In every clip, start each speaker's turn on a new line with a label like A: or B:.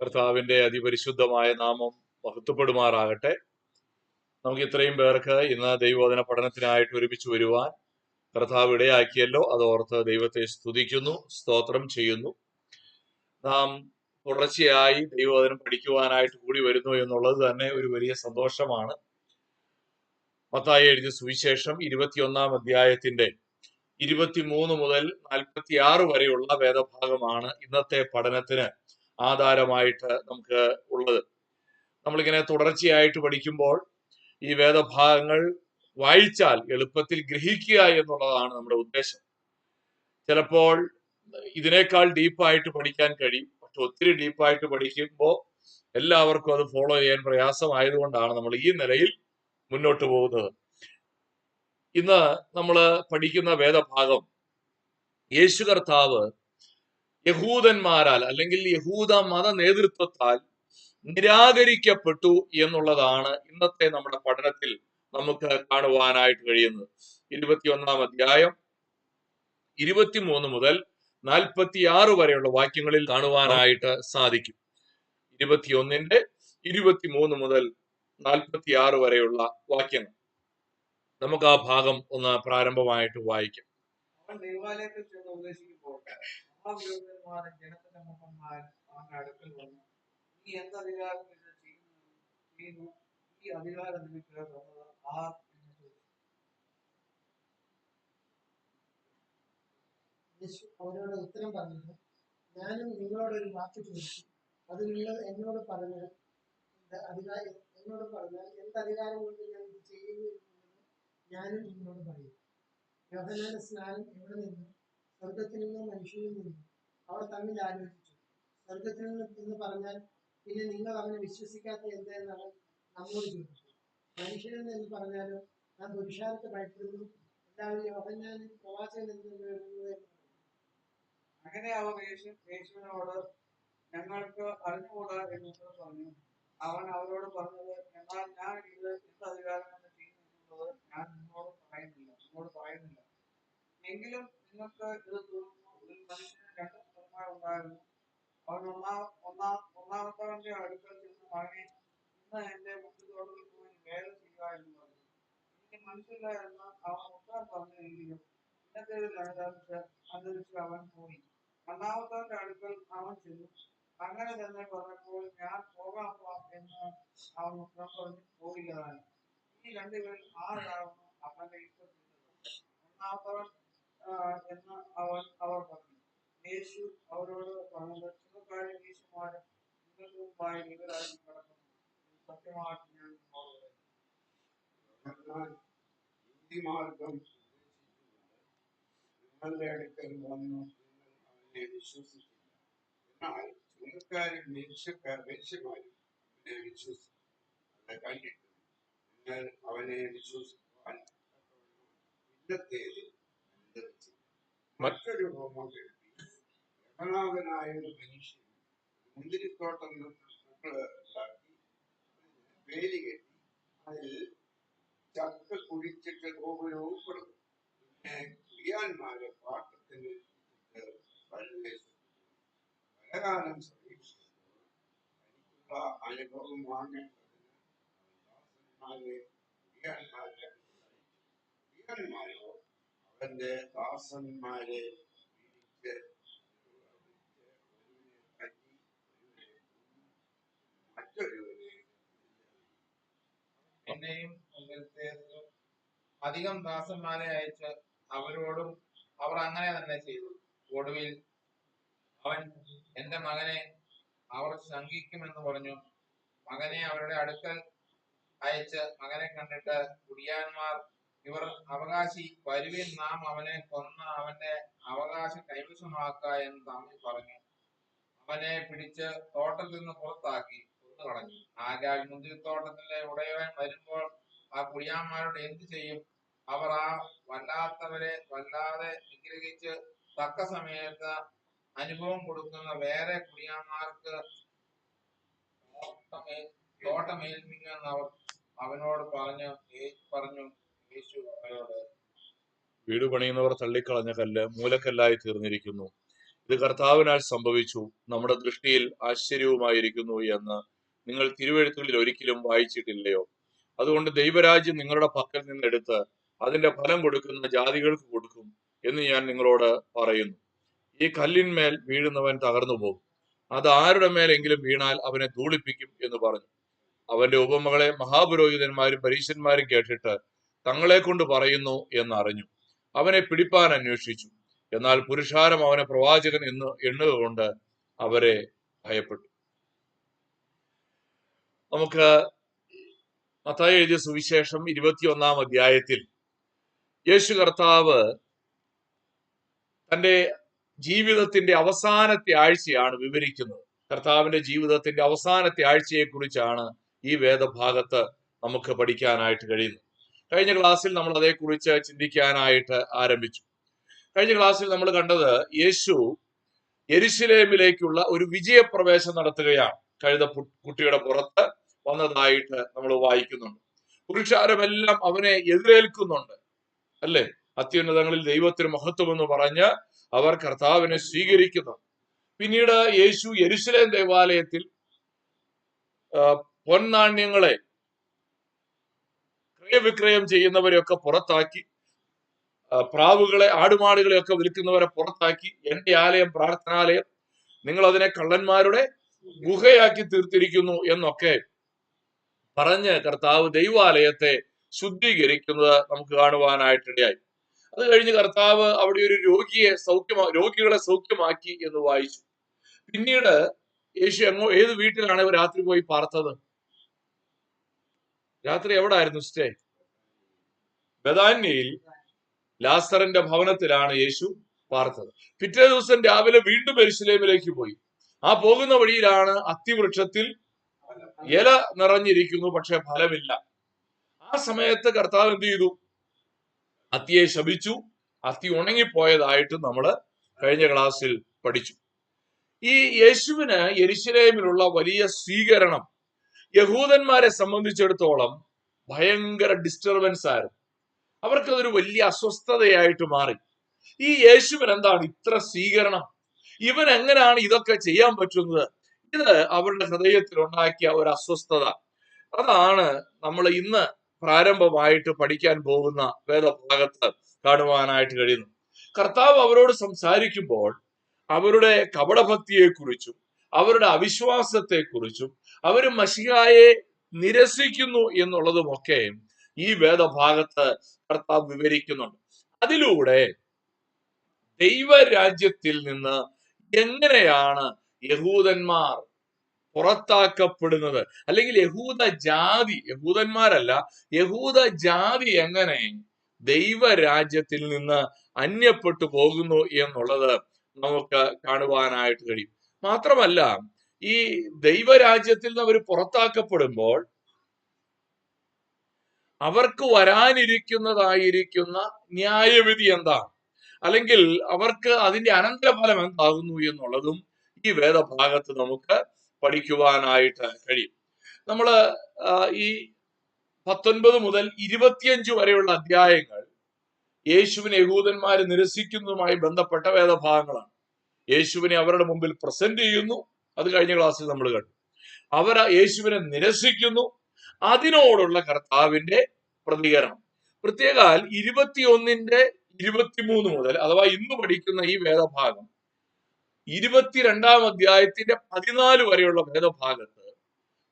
A: കർത്താവിന്റെ അതിപരിശുദ്ധമായ നാമം മഹത്വപ്പെടുമാറാകട്ടെ. നമുക്ക് ഇത്രയും പേർക്ക് ഇന്ന് ദൈവവചന പഠനത്തിനായിട്ട് ഒരുമിച്ച് വരുവാൻ കർത്താവ് ഇടയാക്കിയല്ലോ. അതോർത്ത് ദൈവത്തെ സ്തുതിക്കുന്നു, സ്തോത്രം ചെയ്യുന്നു. നാം തുടർച്ചയായി ദൈവവചനം പഠിക്കുവാനായിട്ട് കൂടി വരുന്നു എന്നുള്ളത് തന്നെ ഒരു വലിയ സന്തോഷമാണ്. മത്തായി എഴുതിയ സുവിശേഷം 21 അധ്യായത്തിന്റെ 23 മുതൽ 46 വരെയുള്ള വേദഭാഗമാണ് ഇന്നത്തെ പഠനത്തിന് ആധാരമായിട്ട് നമുക്ക് ഉള്ളത്. നമ്മളിങ്ങനെ തുടർച്ചയായിട്ട് പഠിക്കുമ്പോൾ ഈ വേദഭാഗങ്ങൾ വായിച്ചാൽ എളുപ്പത്തിൽ ഗ്രഹിക്കുക എന്നുള്ളതാണ് നമ്മുടെ ഉദ്ദേശം. ചിലപ്പോൾ ഇതിനേക്കാൾ ഡീപ്പായിട്ട് പഠിക്കാൻ കഴിയും, പക്ഷെ ഒത്തിരി ഡീപ്പായിട്ട് പഠിക്കുമ്പോൾ എല്ലാവർക്കും അത് ഫോളോ ചെയ്യാൻ പ്രയാസമായതുകൊണ്ടാണ് നമ്മൾ ഈ നിലയിൽ മുന്നോട്ട് പോകുന്നത്. ഇന്ന് നമ്മൾ പഠിക്കുന്ന വേദഭാഗം യേശു കർത്താവ് യഹൂദന്മാരാൽ അല്ലെങ്കിൽ യഹൂദ മത നേതൃത്വത്താൽ നിരാകരിക്കപ്പെട്ടു എന്നുള്ളതാണ് ഇന്നത്തെ നമ്മുടെ പഠനത്തിൽ നമുക്ക് കാണുവാനായിട്ട് കഴിയുന്നത്. 21 അധ്യായം 23 മുതൽ 46 വരെയുള്ള വാക്യങ്ങളിൽ കാണുവാനായിട്ട് സാധിക്കും. 21-ന്റെ 23 മുതൽ 46 വരെയുള്ള വാക്യങ്ങൾ നമുക്ക് ആ ഭാഗം ഒന്ന് പ്രാരംഭമായിട്ട് വായിക്കാം.
B: ദേവാലയത്തിൽ ചെന്ന് ഉപദേശിക്കുമ്പോൾ മഹാപുരോഹിതന്മാരും ജനത്തിന്റെ മുഖന്മാരും അവന്റെ അടുക്കൽ വന്നു, നീ എന്ത് അധികാരം ഇത് ചെയ്യുന്നു? ഈ അധികാരം നിനക്ക് തന്നത് ആർ എന്ന് ചോദിച്ചു.
C: യേശു അവരോട് ഉത്തരം പറഞ്ഞത്, ഞാനും നിങ്ങളോടൊരു വാക്ക് ചോദിച്ചു, അത് നിങ്ങൾ എന്നോട് പറഞ്ഞാൽ എന്ത് അധികാരം കൊണ്ട് ഞാൻ ഇത് ചെയ്യുന്നു എന്നുള്ളത് ഞാനും നിങ്ങളോട് പറയും. യോഹന്നാന്റെ സ്നാനം എവിടെ നിന്നു? സ്വർഗത്തിൽ നിന്നോ മനുഷ്യനിൽ നിന്നു? അവർ തമ്മിൽ ആലോചിച്ചു. സ്വർഗത്തിൽ നിന്ന് എന്ന് പറഞ്ഞാൽ പിന്നെ നിങ്ങൾ അവനെ വിശ്വസിക്കാത്ത എന്തെന്നാണ് നമ്മോട് ചോദിച്ചു. മനുഷ്യനിൽ നിന്ന് എന്ന് പറഞ്ഞാലോ നാം പുരുഷാരത്തെ ഭയപ്പെടുന്നു, എല്ലാവരും യോഹന്നാനും പ്രവാചകൻ എന്ന്.
B: അങ്ങനെ അവർ യേശുവിനോട് ഞങ്ങൾക്ക് അറിഞ്ഞുകൂടാ എന്ന് പറഞ്ഞു. അവൻ അവരോട് പറഞ്ഞത്, എന്നാൽ ഞാൻ ഇത് എന്ത് അധികാരം കൊണ്ട് ചെയ്യുന്നു എന്നുള്ളത് ഞാൻ നിങ്ങളോട് പറയുന്നില്ല. എങ്കിലും നിങ്ങൾക്ക് ഇത് തോന്നുന്നു, ഒരു മനുഷ്യന് 2 പുത്രന്മാരുണ്ടായിരുന്നു. അവൻ ഒന്നാമത്തവന്റെ അടുക്കൽ ചെന്ന് മകനെ, ഇന്ന് എന്റെ മുന്തിരിത്തോട്ടത്തിൽ പോയി വേല ചെയ്യുക എന്ന് പറഞ്ഞു. എനിക്ക് മനസ്സില്ല എന്ന് അവൻ ഉത്തരം പറഞ്ഞെങ്കിലും ഇന്നത്തേതിൽ അനുസരിച്ച് അവൻ പോയി. രണ്ടാമത്തവന്റെ അടുക്കൽ അവൻ ചെന്നു. അങ്ങനെ തന്നെ പറഞ്ഞപ്പോൾ ഞാൻ പോകാം എന്ന് അവൻ ഉത്തരം പറഞ്ഞു പോയില്ലതാനും. ഈ 2 പേരിൽ ആരാകുന്നു അവന്റെ ഇഷ്ടം? ഒന്നാമത്തവൻ എന്ന് അവർ പറഞ്ഞു. യേശു അവരോട് പറഞ്ഞത്, ചുമക്കാരും യേശുമാരും നിങ്ങൾക്ക് മുമ്പായി ഇവരായി കിടക്കുന്നു. സത്യമായിട്ട് ഞാൻ നിങ്ങളോട്
D: നിങ്ങളുടെ അടുക്കൽ വന്നു അവനെ വിശ്വസിക്കില്ല. എന്നാൽ ചുമക്കാരും വേശ്യമാരും അവനെ വിശ്വസിക്കും. അത് കണ്ടിട്ട് നിങ്ങൾ അവനെ വിശ്വസിക്കുവാൻ ഇന്നത്തേതിൽ അനുദവിച്ചു. മറ്റൊരു ഹോമം എഴുതി, യഹനാവനായ ഒരു മനുഷ്യൻ മുന്തിരിത്തോട്ടം ഉണ്ടാക്കി വേലി കെട്ടി അതിൽ ചക്ക കുഴിച്ചിട്ട് ഗോപുരവും കൊടുക്കും. പിന്നെ കുടിയാന്മാരെ പാട്ടത്തിന് പലകാലം സമീപിച്ചപ്പോൾ തനിക്കുള്ള അനുഭവം വാങ്ങേണ്ടതിന് കുടിയാന്മാരോ അവന്റെ ദാസന്മാരെ മറ്റൊരുവനെ
E: പിന്നെയും അധികം ദാസന്മാരെ അയച്ച് അവരോടും അവർ അങ്ങനെ തന്നെ ചെയ്തു. ഒടുവിൽ അവൻ എന്റെ മകനെ അവർ ശങ്കിക്കുമെന്ന് പറഞ്ഞു. മകനെ അവരുടെ അടുക്കൽ അയച്ച് മകനെ കണ്ടിട്ട് കുടിയാന്മാർ ഇവർ അവകാശി, വരുവിൻ, നാം അവനെ കൊന്ന് അവന്റെ അവകാശം കൈവശമാക്ക എന്ന് തമ്മിൽ പറഞ്ഞു. അവനെ പിടിച്ച് തോട്ടത്തിൽ നിന്ന് പുറത്താക്കി കൊന്നുകളഞ്ഞു. ആകയാൽ മുന്തിരിത്തോട്ടത്തിലെ ഉടയവൻ വരുമ്പോൾ ആ കുടിയാന്മാരോട് എന്ത് ചെയ്യും? അവർ ആ വല്ലാത്തവരെ വല്ലാതെ നിഗ്രഹിച്ച് തക്ക സമയത്ത് അനുഭവം കൊടുക്കുന്ന വേറെ കുടിയാന്മാർക്ക് തോട്ടമേൽപ്പിക്കുമെന്ന് അവർ അവനോട് പറഞ്ഞു. യേശു അവരോട്,
A: വീട് പണിയുന്നവർ തള്ളിക്കളഞ്ഞ കല്ല് മൂലക്കല്ലായി തീർന്നിരിക്കുന്നു. ഇത് കർത്താവിനാൽ സംഭവിച്ചു, നമ്മുടെ ദൃഷ്ടിയിൽ ആശ്ചര്യവുമായിരിക്കുന്നു എന്ന് നിങ്ങൾ തിരുവെഴുത്തുകളിൽ ഒരിക്കലും വായിച്ചിട്ടില്ലയോ? അതുകൊണ്ട് ദൈവരാജ്യം നിങ്ങളുടെ പക്കൽ നിന്നെടുത്ത് അതിന്റെ ഫലം കൊടുക്കുന്ന ജാതികൾക്ക് കൊടുക്കും എന്ന് ഞാൻ നിങ്ങളോട് പറയുന്നു. ഈ കല്ലിന്മേൽ വീഴുന്നവൻ തകർന്നു പോകും, അത് ആരുടെ മേലെങ്കിലും വീണാൽ അവനെ ധൂളിപ്പിക്കും എന്ന് പറഞ്ഞു. അവന്റെ ഉപമകളെ മഹാപുരോഹിതന്മാരും പരീശന്മാരും കേട്ടിട്ട് തങ്ങളെ കൊണ്ട് പറയുന്നു എന്നറിഞ്ഞു. അവനെ പിടിപ്പാൻ അന്വേഷിച്ചു. എന്നാൽ പുരുഷാരം അവനെ പ്രവാചകൻ എന്ന് എണ്ണുക കൊണ്ട് അവരെ ഭയപ്പെട്ടു. നമുക്ക് മത്തായി എഴുതിയ സുവിശേഷം 21-ാം അധ്യായത്തിൽ യേശു കർത്താവ് തന്റെ ജീവിതത്തിന്റെ അവസാനത്തെ ആഴ്ചയാണ് വിവരിക്കുന്നത്. കർത്താവിന്റെ ജീവിതത്തിന്റെ അവസാനത്തെ ആഴ്ചയെ കുറിച്ചാണ് ഈ വേദഭാഗത്ത് നമുക്ക് പഠിക്കാനായിട്ട് കഴിയുന്നത്. കഴിഞ്ഞ ക്ലാസ്സിൽ നമ്മൾ അതേക്കുറിച്ച് ചിന്തിക്കാനായിട്ട് ആരംഭിച്ചു. കഴിഞ്ഞ ക്ലാസ്സിൽ നമ്മൾ കണ്ടത് യേശു യെരുശലേമിലേക്കുള്ള ഒരു വിജയപ്രവേശം നടത്തുകയാണ്. കഴുത കുട്ടിയുടെ പുറത്ത് വന്നതായിട്ട് നമ്മൾ വായിക്കുന്നുണ്ട്. പുരുഷാരമെല്ലാം അവനെ എതിരേൽക്കുന്നുണ്ട്, അല്ലെ? അത്യുന്നതങ്ങളിൽ ദൈവത്തിന് മഹത്വം എന്ന് പറഞ്ഞ് അവർ കർത്താവിനെ സ്വീകരിക്കുന്നു. പിന്നീട് യേശു യെരുശലേം ദേവാലയത്തിൽ പൊൻനാണ്യങ്ങളെ ക്രയവിക്രയം ചെയ്യുന്നവരെയൊക്കെ പുറത്താക്കി, പ്രാവുകളെ ആടുമാടുകളെയൊക്കെ വിൽക്കുന്നവരെ പുറത്താക്കി, എന്റെ ആലയം പ്രാർത്ഥനാലയം, നിങ്ങൾ അതിനെ കള്ളന്മാരുടെ ഗുഹയാക്കി തീർത്തിരിക്കുന്നു എന്നൊക്കെ പറഞ്ഞ് കർത്താവ് ദൈവാലയത്തെ ശുദ്ധീകരിക്കുന്നത് നമുക്ക് കാണുവാനായിട്ടിടയായി. അത് കഴിഞ്ഞ് കർത്താവ് അവിടെ ഒരു രോഗികളെ സൗഖ്യമാക്കി എന്ന് വായിച്ചു. പിന്നീട് യേശു ഏത് വീട്ടിലാണ് ഇവർ രാത്രി പോയി പാർത്തത്? രാത്രി എവിടായിരുന്നു സ്റ്റേ? ബഥാന്യയിൽ ലാസറിന്റെ ഭവനത്തിലാണ് യേശു പാർത്തത്. പിറ്റേ ദിവസം രാവിലെ വീണ്ടും യെരുശലേമിലേക്ക് പോയി. ആ പോകുന്ന വഴിയിലാണ് അത്തിവൃക്ഷത്തിൽ ഇല നിറഞ്ഞിരിക്കുന്നു, പക്ഷെ ഫലമില്ല. ആ സമയത്ത് കർത്താവ് എന്ത് ചെയ്തു? അത്തിയെ ശപിച്ചു. അത്തി ഉണങ്ങിപ്പോയതായിട്ട് നമ്മൾ കഴിഞ്ഞ ക്ലാസ്സിൽ പഠിച്ചു. ഈ യേശുവിന് യെരുശലേമിലുള്ള വലിയ സ്വീകരണം യഹൂദന്മാരെ സംബന്ധിച്ചിടത്തോളം ഭയങ്കര ഡിസ്റ്റർബൻസ് ആയിരുന്നു. അവർക്കതൊരു വലിയ അസ്വസ്ഥതയായിട്ട് മാറി. ഈ യേശുവിന് എന്താണ് ഇത്ര സ്വീകരണം? ഇവൻ എങ്ങനെയാണ് ഇതൊക്കെ ചെയ്യാൻ പറ്റുന്നത്? ഇത് അവരുടെ ഹൃദയത്തിൽ ഉണ്ടാക്കിയ ഒരു അസ്വസ്ഥത. അതാണ് നമ്മൾ ഇന്ന് പ്രാരംഭമായിട്ട് പഠിക്കാൻ പോകുന്ന വേദഭാഗത്ത് കാണുവാനായിട്ട് കഴിയുന്നു. കർത്താവ് അവരോട് സംസാരിക്കുമ്പോൾ അവരുടെ കപടഭക്തിയെക്കുറിച്ചും അവരുടെ അവിശ്വാസത്തെക്കുറിച്ചും അവർ മശിഹായെ നിരസിക്കുന്നു എന്നുള്ളതുമൊക്കെ ഈ വേദഭാഗത്ത് കർത്താവ് വിവരിക്കുന്നുണ്ട്. അതിലൂടെ ദൈവരാജ്യത്തിൽ നിന്ന് എങ്ങനെയാണ് യഹൂദന്മാർ പുറത്താക്കപ്പെടുന്നത്, അല്ലെങ്കിൽ യഹൂദന്മാരല്ല, യഹൂദ ജാതി എങ്ങനെ ദൈവരാജ്യത്തിൽ നിന്ന് അന്യപ്പെട്ടു പോകുന്നു എന്നുള്ളത് നമുക്ക് കാണുവാനായിട്ട് കഴിയും. മാത്രമല്ല, ഈ ദൈവരാജ്യത്തിൽ നിന്ന് അവർ പുറത്താക്കപ്പെടുമ്പോൾ അവർക്ക് വരാനിരിക്കുന്ന ന്യായവിധി എന്താണ്, അല്ലെങ്കിൽ അവർക്ക് അതിന്റെ അനന്തരഫലം എന്താകുന്നു എന്നുള്ളതും ഈ വേദഭാഗത്ത് നമുക്ക് പഠിക്കുവാനായിട്ട് കഴിയും. നമ്മള് ഈ 19 മുതൽ 25 വരെയുള്ള അധ്യായങ്ങൾ യേശുവിനെ യഹൂദന്മാര് നിരസിക്കുന്നതുമായി ബന്ധപ്പെട്ട വേദഭാഗങ്ങളാണ്. യേശുവിനെ അവരുടെ മുമ്പിൽ പ്രസന്റ് ചെയ്യുന്നു. അത് കഴിഞ്ഞ ക്ലാസ്സിൽ നമ്മൾ കണ്ടു. അവർ യേശുവിനെ നിരസിക്കുന്നു. അതിനോടുള്ള കർത്താവിന്റെ പ്രതികരണം. പ്രത്യേകാൽ 21-ന്റെ 23 മുതൽ, അഥവാ ഇന്ന് പഠിക്കുന്ന ഈ വേദഭാഗം 22-ാം അധ്യായത്തിന്റെ 14 വരെയുള്ള വേദഭാഗത്ത്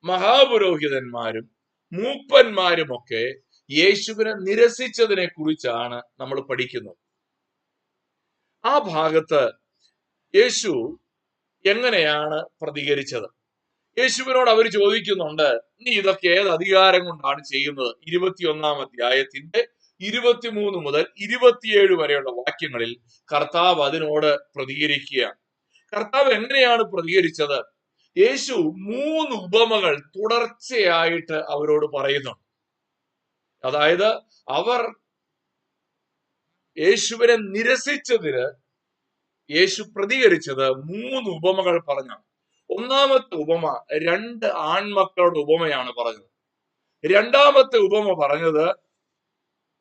A: മഹാപുരോഹിതന്മാരും മൂപ്പന്മാരുമൊക്കെ യേശുവിനെ നിരസിച്ചതിനെ കുറിച്ചാണ് നമ്മൾ പഠിക്കുന്നത്. ആ ഭാഗത്ത് യേശു എങ്ങനെയാണ് പ്രതികരിച്ചത്? യേശുവിനോട് അവർ ചോദിക്കുന്നുണ്ട്, നീ ഇതൊക്കെ ഏത് അധികാരം കൊണ്ടാണ് ചെയ്യുന്നത്? 21-ാം അധ്യായത്തിന്റെ 23 മുതൽ 27 വരെയുള്ള വാക്യങ്ങളിൽ കർത്താവ് അതിനോട് പ്രതികരിക്കുകയാണ്. കർത്താവ് എങ്ങനെയാണ് പ്രതികരിച്ചത്? യേശു 3 ഉപമകൾ തുടർച്ചയായിട്ട് അവരോട് പറയുന്നുണ്ട്. അതായത് അവർ യേശുവിനെ നിരസിച്ചതിന് യേശു പ്രതികരിച്ചത് 3 ഉപമകൾ പറഞ്ഞാണ്. ഒന്നാമത്തെ ഉപമ 2 ആൺമക്കളുടെ ഉപമയാണ് പറഞ്ഞത്. രണ്ടാമത്തെ ഉപമ പറഞ്ഞത്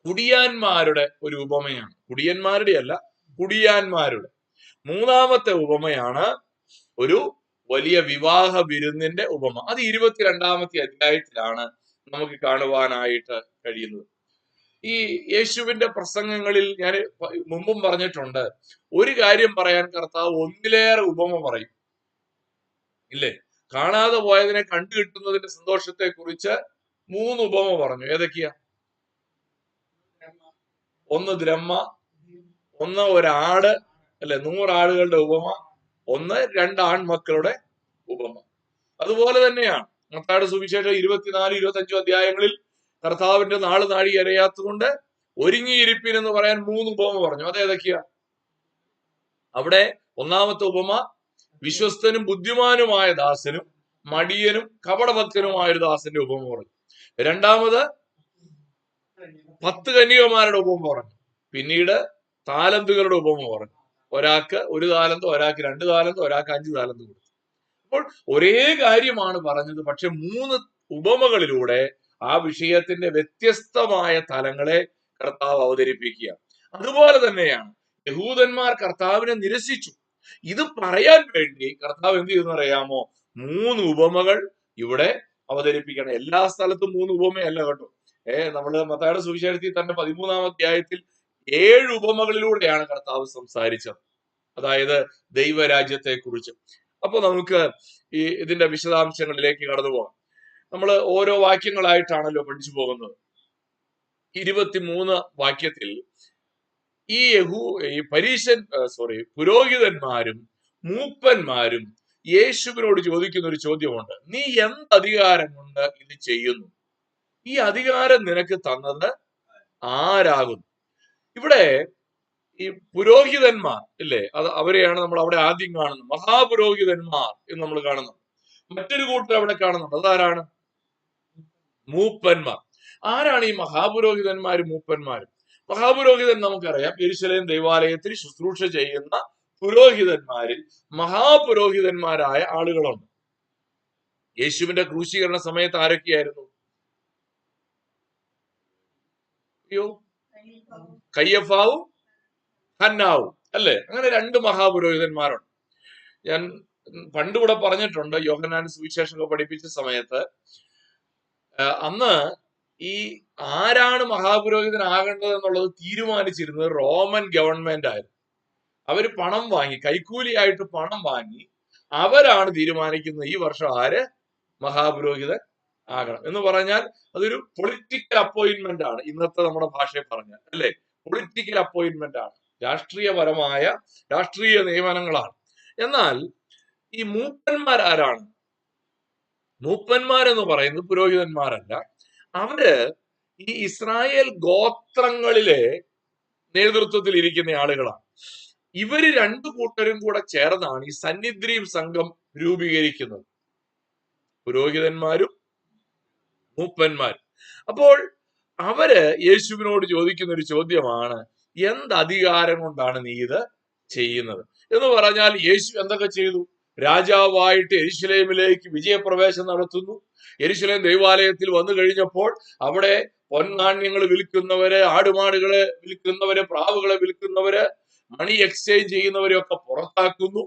A: കുടിയാന്മാരുടെ ഒരു ഉപമയാണ്. കുടിയന്മാരുടെ അല്ല, കുടിയാന്മാരുടെ. മൂന്നാമത്തെ ഉപമയാണ് ഒരു വലിയ വിവാഹ വിരുന്നിന്റെ ഉപമ. അത് 22-ാമത്തെ അധ്യായത്തിലാണ് നമുക്ക് കാണുവാനായിട്ട് കഴിയുന്നത്. ഈ യേശുവിന്റെ പ്രസംഗങ്ങളിൽ ഞാൻ മുമ്പും പറഞ്ഞിട്ടുണ്ട്, ഒരു കാര്യം പറയാൻ കർത്താവ് ഒന്നിലേറെ ഉപമ പറയും, ഇല്ലേ? കാണാതെ പോയതിനെ കണ്ടു കിട്ടുന്നതിന്റെ സന്തോഷത്തെ കുറിച്ച് 3 ഉപമ പറഞ്ഞു. ഏതൊക്കെയാ? ഒന്ന് ദ്രഹ്മ, ഒന്ന് ഒരാട്, അല്ലെ 100 ആടുകളുടെ ഉപമ, ഒന്ന് 2 ആൺമക്കളുടെ ഉപമ. അതുപോലെ തന്നെയാണ് മത്തായിയുടെ സുവിശേഷം 24-25 അധ്യായങ്ങളിൽ കർത്താവിന്റെ നാള് നാഴി അറിയാത്തതുകൊണ്ട് ഒരുങ്ങിയിരിപ്പിൻ എന്ന് പറയാൻ 3 ഉപമ പറഞ്ഞു. അതേതൊക്കെയാ? അവിടെ ഒന്നാമത്തെ ഉപമ വിശ്വസ്തനും ബുദ്ധിമാനുമായ ദാസനും മടിയനും കപടഭക്തനുമായ ഒരു ദാസന്റെ ഉപമ പറഞ്ഞു. രണ്ടാമത് 10 കന്യകമാരുടെ ഉപമ പറഞ്ഞു. പിന്നീട് താലന്തുകളുടെ ഉപമ പറഞ്ഞു. ഒരാൾക്ക് 1 താലന്ത്, ഒരാൾക്ക് 2 താലന്ത്, ഒരാൾക്ക് 5 താലന്ത് കൊടുത്തു. അപ്പോൾ ഒരേ കാര്യമാണ് പറഞ്ഞത്, പക്ഷെ 3 ഉപമകളിലൂടെ ആ വിഷയത്തിന്റെ വ്യത്യസ്തമായ തലങ്ങളെ കർത്താവ് അവതരിപ്പിക്കുക. അതുപോലെ തന്നെയാണ് യഹൂദന്മാർ കർത്താവിനെ നിരസിച്ചു. ഇത് പറയാൻ വേണ്ടി കർത്താവ് എന്ത് ചെയ്യുന്ന അറിയാമോ? 3 ഉപമകൾ ഇവിടെ അവതരിപ്പിക്കണം. എല്ലാ സ്ഥലത്തും 3 ഉപമയല്ല കേട്ടോ. നമ്മള് മത്തായിയുടെ സുവിശേഷത്തിൽ തന്നെ 13-ാം അധ്യായത്തിൽ 7 ഉപമകളിലൂടെയാണ് കർത്താവ് സംസാരിച്ചത്, അതായത് ദൈവരാജ്യത്തെ കുറിച്ച്. അപ്പൊ നമുക്ക് ഇതിന്റെ വിശദാംശങ്ങളിലേക്ക് കടന്നു പോകാം. നമ്മൾ ഓരോ വാക്യങ്ങളായിട്ടാണല്ലോ പഠിച്ചു പോകുന്നത്. 23 വാക്യത്തിൽ ഈ പുരോഹിതന്മാരും മൂപ്പന്മാരും യേശുവിനോട് ചോദിക്കുന്ന ഒരു ചോദ്യമുണ്ട്. നീ എന്ത് അധികാരം കൊണ്ട് ഇത് ചെയ്യുന്നു? ഈ അധികാരം നിനക്ക് തന്നത് ആരാകുന്നു? ഇവിടെ ഈ പുരോഹിതന്മാർ ഇല്ലേ, അവരെയാണ് നമ്മൾ അവിടെ ആദ്യം കാണുന്നത്. മഹാപുരോഹിതന്മാർ എന്ന് നമ്മൾ കാണുന്നു. മറ്റൊരു കൂട്ടർ അവിടെ കാണുന്നുണ്ട്. അതാരാണ്? മൂപ്പന്മാർ. ആരാണ് ഈ മഹാപുരോഹിതന്മാരും മൂപ്പന്മാരും? മഹാപുരോഹിതൻ നമുക്കറിയാം, യെരൂശലേം ദൈവാലയത്തിൽ ശുശ്രൂഷ ചെയ്യുന്ന പുരോഹിതന്മാരിൽ മഹാപുരോഹിതന്മാരായ ആളുകളുണ്ട്. യേശുവിന്റെ ക്രൂശീകരണ സമയത്ത് ആരൊക്കെയായിരുന്നു? കയ്യഫാവും ഹന്നാവും, അല്ലെ? അങ്ങനെ 2 മഹാപുരോഹിതന്മാരുണ്ട്. ഞാൻ പണ്ടിവിടെ പറഞ്ഞിട്ടുണ്ട്, യോഹന്നാൻ സുവിശേഷമൊക്കെ പഠിപ്പിച്ച സമയത്ത് അന്ന് ഈ ആരാണ് മഹാപുരോഹിതനാകേണ്ടത് എന്നുള്ളത് തീരുമാനിച്ചിരുന്നത് റോമൻ ഗവൺമെന്റ് ആയിരുന്നു. അവര് പണം വാങ്ങി, കൈക്കൂലിയായിട്ട് പണം വാങ്ങി അവരാണ് തീരുമാനിക്കുന്നത് ഈ വർഷം ആര് മഹാപുരോഹിതൻ ആകണം എന്ന് പറഞ്ഞാൽ അതൊരു പൊളിറ്റിക്കൽ അപ്പോയിന്റ്മെന്റ് ആണ്. ഇന്നത്തെ നമ്മുടെ ഭാഷയിൽ പറഞ്ഞാൽ, അല്ലെ? പൊളിറ്റിക്കൽ അപ്പോയിന്റ്മെന്റ് ആണ്, രാഷ്ട്രീയപരമായ രാഷ്ട്രീയ നിയമനങ്ങളാണ്. എന്നാൽ ഈ മൂപ്പന്മാർ ആരാണ്? മൂപ്പന്മാരെന്ന് പറയുന്നത് പുരോഹിതന്മാരല്ല. അവര് ഈ ഇസ്രായേൽ ഗോത്രങ്ങളിലെ നേതൃത്വത്തിൽ ഇരിക്കുന്ന ആളുകളാണ്. ഇവര് 2 കൂട്ടരും കൂടെ ചേർന്നാണ് ഈ സന്നിദ്രീം സംഘം രൂപീകരിക്കുന്നത്, പുരോഹിതന്മാരും മൂപ്പന്മാരും. അപ്പോൾ അവര് യേശുവിനോട് ചോദിക്കുന്ന ഒരു ചോദ്യമാണ്, എന്ത് അധികാരം കൊണ്ടാണ് നീ ഇത് ചെയ്യുന്നത് എന്ന് പറഞ്ഞാൽ. യേശു എന്തൊക്കെ ചെയ്തു? രാജാവായിട്ട് യെരൂശലേമിലേക്ക് വിജയപ്രവേശം നടത്തുന്നു. യെരൂശലേം ദൈവാലയത്തിൽ വന്നു കഴിഞ്ഞപ്പോൾ അവിടെ പൊന്നാണ്യങ്ങൾ വിൽക്കുന്നവര്, ആടുമാടുകളെ വിൽക്കുന്നവര്, പ്രാവുകളെ വിൽക്കുന്നവര്, മണി എക്സ്ചേഞ്ച് ചെയ്യുന്നവരെയൊക്കെ പുറത്താക്കുന്നു.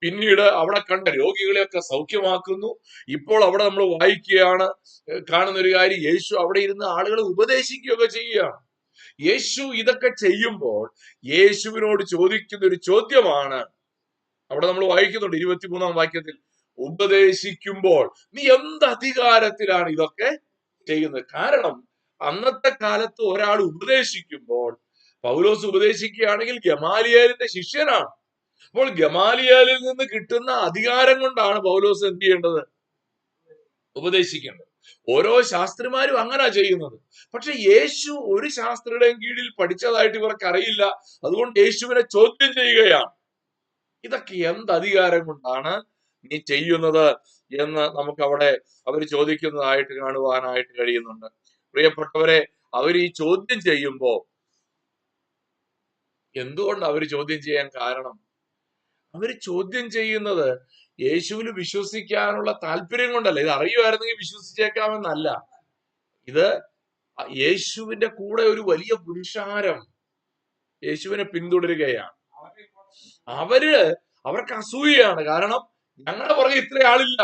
A: പിന്നീട് അവിടെ കണ്ട രോഗികളെയൊക്കെ സൗഖ്യമാക്കുന്നു. ഇപ്പോൾ അവിടെ നമ്മൾ വായിക്കുകയാണ്, കാണുന്ന ഒരു കാര്യം, യേശു അവിടെ ഇരുന്ന് ആളുകളെ ഉപദേശിക്കുകയൊക്കെ ചെയ്യുകയാണ്. യേശു ഇതൊക്കെ ചെയ്യുമ്പോൾ യേശുവിനോട് ചോദിക്കുന്ന ഒരു ചോദ്യമാണ് അവിടെ നമ്മൾ വായിക്കുന്നുണ്ട് 23-ാം വാക്യത്തിൽ. ഉപദേശിക്കുമ്പോൾ നീ എന്ത് അധികാരത്തിലാണ് ഇതൊക്കെ ചെയ്യുന്നത്? കാരണം അന്നത്തെ കാലത്ത് ഒരാൾ ഉപദേശിക്കുമ്പോൾ, പൗലോസ് ഉപദേശിക്കുകയാണെങ്കിൽ ഗമാലിയേലിന്റെ ശിഷ്യനാണ്. അപ്പോൾ ഗമാലിയേലിൽ നിന്ന് കിട്ടുന്ന അധികാരം കൊണ്ടാണ് പൗലോസ് എന്ത് ചെയ്യേണ്ടത്? ഉപദേശിക്കേണ്ടത്. ഓരോ ശാസ്ത്രിമാരും അങ്ങനെ ചെയ്യുന്നത്. പക്ഷെ യേശു ഒരു ശാസ്ത്രിയുടെയും കീഴിൽ പഠിച്ചതായിട്ട് ഇവർക്ക് അറിയില്ല. അതുകൊണ്ട് യേശുവിനെ ചോദ്യം ചെയ്യുകയാണ്, ഇതൊക്കെ എന്ത് അധികാരം കൊണ്ടാണ് നീ ചെയ്യുന്നത് എന്ന് നമുക്ക് അവിടെ അവർ ചോദിക്കുന്നതായിട്ട് കാണുവാനായിട്ട് കഴിയുന്നുണ്ട്. പ്രിയപ്പെട്ടവരെ, അവർ ഈ ചോദ്യം ചെയ്യുമ്പോ എന്തുകൊണ്ട് അവർ ചോദ്യം ചെയ്യാൻ കാരണം? അവർ ചോദ്യം ചെയ്യുന്നത് യേശുവിൽ വിശ്വസിക്കാനുള്ള താല്പര്യം കൊണ്ടല്ല. ഇത് അറിയുമായിരുന്നെങ്കിൽ വിശ്വസിച്ചേക്കാമെന്നല്ല. ഇത് യേശുവിന്റെ കൂടെ ഒരു വലിയ പുരുഷാരം യേശുവിനെ പിന്തുടരുകയാണ്.
B: അവരുടെ ഇങ്ങോട്ട്
A: അവർക്ക് അസൂയയാണ്. കാരണം ഞങ്ങളുടെ പുറകെ ഇത്ര ആളില്ല,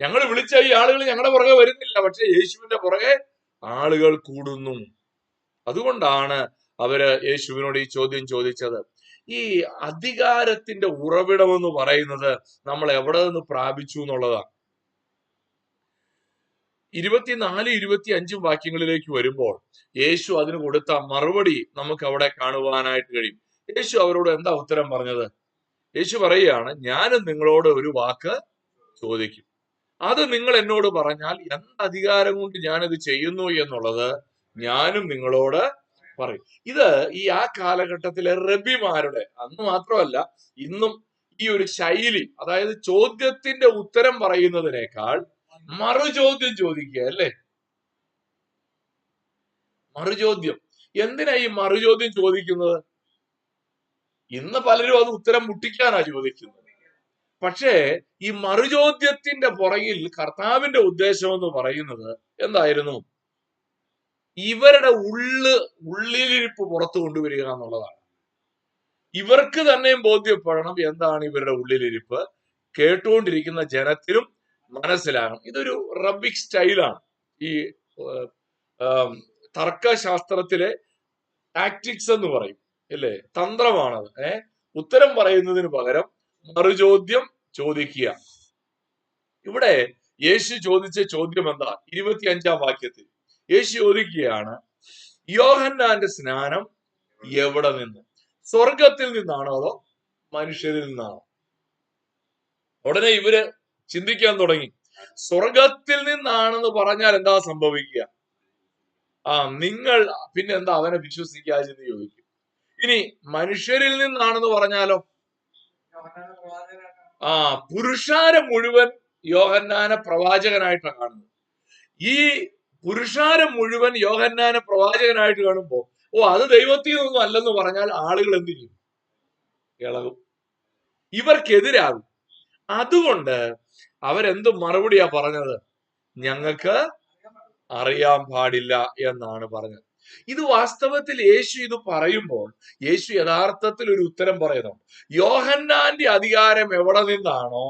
A: ഞങ്ങൾ വിളിച്ച ഈ ആളുകൾ ഞങ്ങളുടെ പുറകെ വരുന്നില്ല, പക്ഷെ യേശുവിന്റെ പുറകെ ആളുകൾ കൂടുന്നു. അതുകൊണ്ടാണ് അവര് യേശുവിനോട് ഈ ചോദ്യം ചോദിച്ചത്. ഈ അധികാരത്തിന്റെ ഉറവിടം എന്ന് പറയുന്നത് നമ്മൾ എവിടെ നിന്ന് പ്രാപിച്ചു എന്നുള്ളതാണ്. 24, 25 വാക്യങ്ങളിലേക്ക് വരുമ്പോൾ യേശു അതിന് കൊടുത്ത മറുപടി നമുക്ക് അവിടെ കാണുവാനായിട്ട് കഴിയും. യേശു അവരോട് എന്താ ഉത്തരം പറഞ്ഞത്? യേശു പറയുകയാണ്, ഞാനും നിങ്ങളോട് ഒരു വാക്ക് ചോദിക്കും, അത് നിങ്ങൾ എന്നോട് പറഞ്ഞാൽ എന്ത് അധികാരം കൊണ്ട് ഞാനത് ചെയ്യുന്നു എന്നുള്ളത് ഞാനും നിങ്ങളോട് പറയും. ഇത് ആ കാലഘട്ടത്തിലെ റബിമാരുടെ, അന്ന് മാത്രമല്ല ഇന്നും ഈ ഒരു ശൈലി, അതായത് ചോദ്യത്തിന്റെ ഉത്തരം പറയുന്നതിനേക്കാൾ മറുചോദ്യം ചോദിക്കുക, അല്ലേ? മറുചോദ്യം. എന്തിനാ ഈ മറുചോദ്യം ചോദിക്കുന്നത്? ഇന്ന് പലരും അത് ഉത്തരം മുട്ടിക്കാനാ ചോദിക്കുന്നത്. പക്ഷേ ഈ മറുചോദ്യത്തിന്റെ പുറകിൽ കർത്താവിന്റെ ഉദ്ദേശം എന്ന് പറയുന്നത് എന്തായിരുന്നു? ഇവരുടെ ഉള്ളിലിരിപ്പ് പുറത്തു കൊണ്ടുവരിക എന്നുള്ളതാണ്. ഇവർക്ക് തന്നെയും ബോധ്യപ്പെടണം എന്താണ് ഇവരുടെ ഉള്ളിലിരിപ്പ്, കേട്ടുകൊണ്ടിരിക്കുന്ന ജനത്തിനും മനസ്സിലാകണം. ഇതൊരു റബ്ബിക് സ്റ്റൈലാണ്, ഈ തർക്കശാസ്ത്രത്തിലെ ടാക്ടിക്സ് എന്ന് പറയും, അല്ലേ? തന്ത്രമാണത്. ഉത്തരം പറയുന്നതിന് പകരം മറുചോദ്യം ചോദിക്കുക. ഇവിടെ യേശു ചോദിച്ച ചോദ്യം എന്താ? 25 വാക്യത്തിൽ യേശു ചോദിക്കുകയാണ്, യോഹന്നാന്റെ സ്നാനം എവിടെ നിന്ന്? സ്വർഗത്തിൽ നിന്നാണോ അതോ മനുഷ്യരിൽ നിന്നാണോ? ഉടനെ ഇവര് ചിന്തിക്കാൻ തുടങ്ങി. സ്വർഗത്തിൽ നിന്നാണെന്ന് പറഞ്ഞാൽ എന്താ സംഭവിക്കുക? നിങ്ങൾ പിന്നെ എന്താ അവനെ വിശ്വസിക്കാതെന്ന് ചോദിക്കും. ഇനി മനുഷ്യരിൽ നിന്നാണെന്ന് പറഞ്ഞാലോ? പുരുഷാരം മുഴുവൻ യോഹന്നാനെ പ്രവാചകനായിട്ടാണ് കാണുന്നത്. ഈ പുരുഷാരം മുഴുവൻ യോഹന്നാനെ പ്രവാചകനായിട്ട് കാണുമ്പോ അത് ദൈവത്തിൽ നിന്നും അല്ലെന്ന് പറഞ്ഞാൽ ആളുകൾ എന്ത് ചെയ്യും? ഇളകും, ഇവർക്കെതിരാകും. അതുകൊണ്ട് അവരെന്ത് മറുപടിയാ പറഞ്ഞത്? ഞങ്ങൾക്ക് അറിയാൻ പാടില്ല എന്നാണ് പറഞ്ഞത്. ഇത് വാസ്തവത്തിൽ യേശു ഇത് പറയുമ്പോൾ യേശു യഥാർത്ഥത്തിൽ ഒരു ഉത്തരം പറയുന്നു. യോഹന്നാന്റെ അധികാരം എവിടെ നിന്നാണോ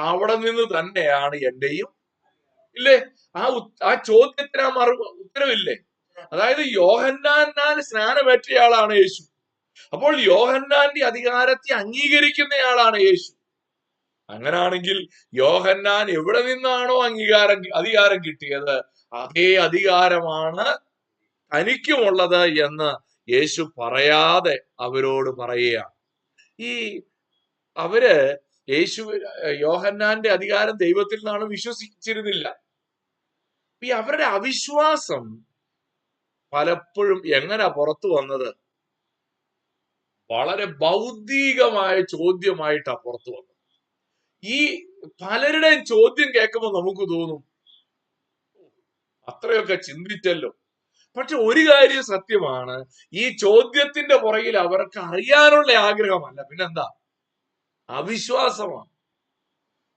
A: അവിടെ നിന്ന് തന്നെയാണ് എന്റെയും, ഇല്ലേ? ആ ചോദ്യത്തിന് ഉത്തരവില്ലേ? അതായത് യോഹന്നാനാൽ സ്നാനമേറ്റയാളാണ് യേശു. അപ്പോൾ യോഹന്നാന്റെ അധികാരത്തെ അംഗീകരിക്കുന്നയാളാണ് യേശു. അങ്ങനാണെങ്കിൽ യോഹന്നാൻ എവിടെ നിന്നാണോ അധികാരം കിട്ടിയത്, അതേ അധികാരമാണ് തനിക്കുമുള്ളത് എന്ന് യേശു പറയാതെ അവരോട് പറയുകയാണ്. അവര് യോഹന്നാന്റെ അധികാരം ദൈവത്തിൽ നിന്നാണ് വിശ്വസിച്ചിരുന്നില്ല. അവരുടെ അവിശ്വാസം പലപ്പോഴും എങ്ങനെ പുറത്തു വന്നത്? വളരെ ഭൗതികമായ ചോദ്യമായിട്ടാ പുറത്തു വന്നത്. ഈ പലരുടെയും ചോദ്യം കേൾക്കുമ്പോൾ നമുക്ക് തോന്നും, അത്രയൊക്കെ ചിന്തിച്ചല്ലോ. പക്ഷെ ഒരു കാര്യം സത്യമാണ്, ഈ ചോദ്യത്തിന്റെ പുറകിൽ അവർക്ക് അറിയാനുള്ള ആഗ്രഹമല്ല, പിന്നെന്താ? അവിശ്വാസമാണ്.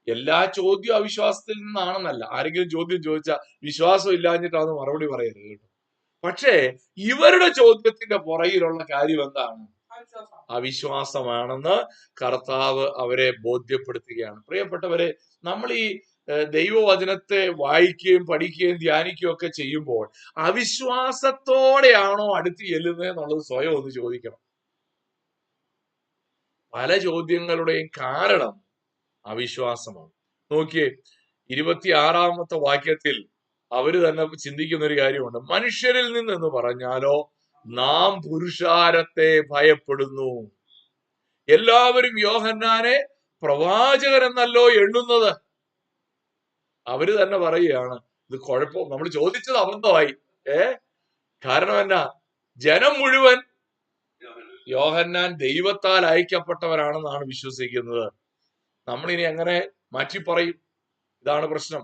A: എല്ലാ ചോദ്യവും അവിശ്വാസത്തിൽ നിന്നാണെന്നല്ല. ആരെങ്കിലും ചോദ്യം ചോദിച്ചാൽ വിശ്വാസം ഇല്ലാഞ്ഞിട്ടാണ് മറുപടി പറയരുത് കേട്ടോ. പക്ഷേ ഇവരുടെ ചോദ്യത്തിന്റെ പുറകിലുള്ള കാര്യം എന്താണ്? അവിശ്വാസമാണെന്ന് കർത്താവ് അവരെ ബോധ്യപ്പെടുത്തുകയാണ്. പ്രിയപ്പെട്ടവരെ, നമ്മൾ ഈ ദൈവവചനത്തെ വായിക്കുകയും പഠിക്കുകയും ധ്യാനിക്കുകയും ഒക്കെ ചെയ്യുമ്പോൾ അവിശ്വാസത്തോടെയാണോ അടുത്ത് ചെല്ലുന്നത് എന്നുള്ളത് സ്വയം ഒന്ന് ചോദിക്കണം. പല ചോദ്യങ്ങളുടെയും കാരണം അവിശ്വാസമാണ്. നോക്കിയേ, 26 വാക്യത്തിൽ അവര് തന്നെ ചിന്തിക്കുന്ന ഒരു കാര്യമുണ്ട്. മനുഷ്യരിൽ നിന്നെന്ന് പറഞ്ഞാലോ നാം പുരുഷാരത്തെ ഭയപ്പെടുന്നു. എല്ലാവരും യോഹന്നാനെ പ്രവാചകൻ എന്നല്ലോ എണ്ണുന്നത്. അവര് തന്നെ പറയുകയാണ്, ഇത് കുഴപ്പം, നമ്മൾ ചോദിച്ചത് അബദ്ധമായി. കാരണം എന്നാ? ജനം മുഴുവൻ യോഹന്നാൻ ദൈവത്താൽ അയക്കപ്പെട്ടവരാണെന്നാണ് വിശ്വസിക്കുന്നത്. നമ്മളിനി എങ്ങനെ മാറ്റി പറയും? ഇതാണ് പ്രശ്നം.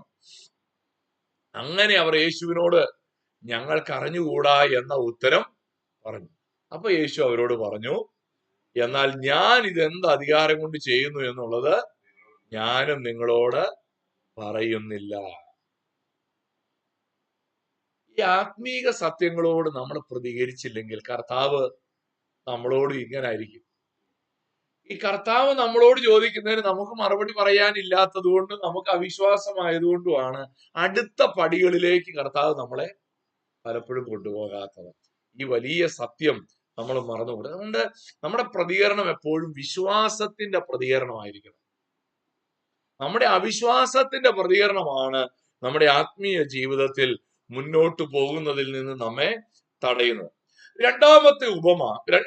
A: അങ്ങനെ അവർ യേശുവിനോട് ഞങ്ങൾക്ക് അറിഞ്ഞുകൂടാ എന്ന ഉത്തരം പറഞ്ഞു. അപ്പൊ യേശു അവരോട് പറഞ്ഞു, എന്നാൽ ഞാൻ ഇതെന്ത് അധികാരം കൊണ്ട് ചെയ്യുന്നു എന്നുള്ളത് ഞാനും നിങ്ങളോട് പറയുന്നില്ല. ഈ ആത്മീക സത്യങ്ങളോട് നമ്മൾ പ്രതികരിച്ചില്ലെങ്കിൽ കർത്താവ് നമ്മളോട് ഇങ്ങനെ ആയിരിക്കും, ഈ കർത്താവ് നമ്മളോട് ചോദിക്കുന്നതിന് നമുക്ക് മറുപടി പറയാനില്ലാത്തത് കൊണ്ട്, നമുക്ക് അവിശ്വാസമായതുകൊണ്ടുമാണ് അടുത്ത പടികളിലേക്ക് കർത്താവ് നമ്മളെ പലപ്പോഴും കൊണ്ടുപോകാത്തത്. ഈ വലിയ സത്യം നമ്മൾ മറന്നുകൂടും. അതുകൊണ്ട് നമ്മുടെ പ്രതികരണം എപ്പോഴും വിശ്വാസത്തിന്റെ പ്രതികരണമായിരിക്കണം. നമ്മുടെ അവിശ്വാസത്തിന്റെ പ്രതികരണമാണ് നമ്മുടെ ആത്മീയ ജീവിതത്തിൽ മുന്നോട്ട് പോകുന്നതിൽ നിന്ന് നമ്മെ തടയുന്നത്. രണ്ടാമത്തെ ഉപമ,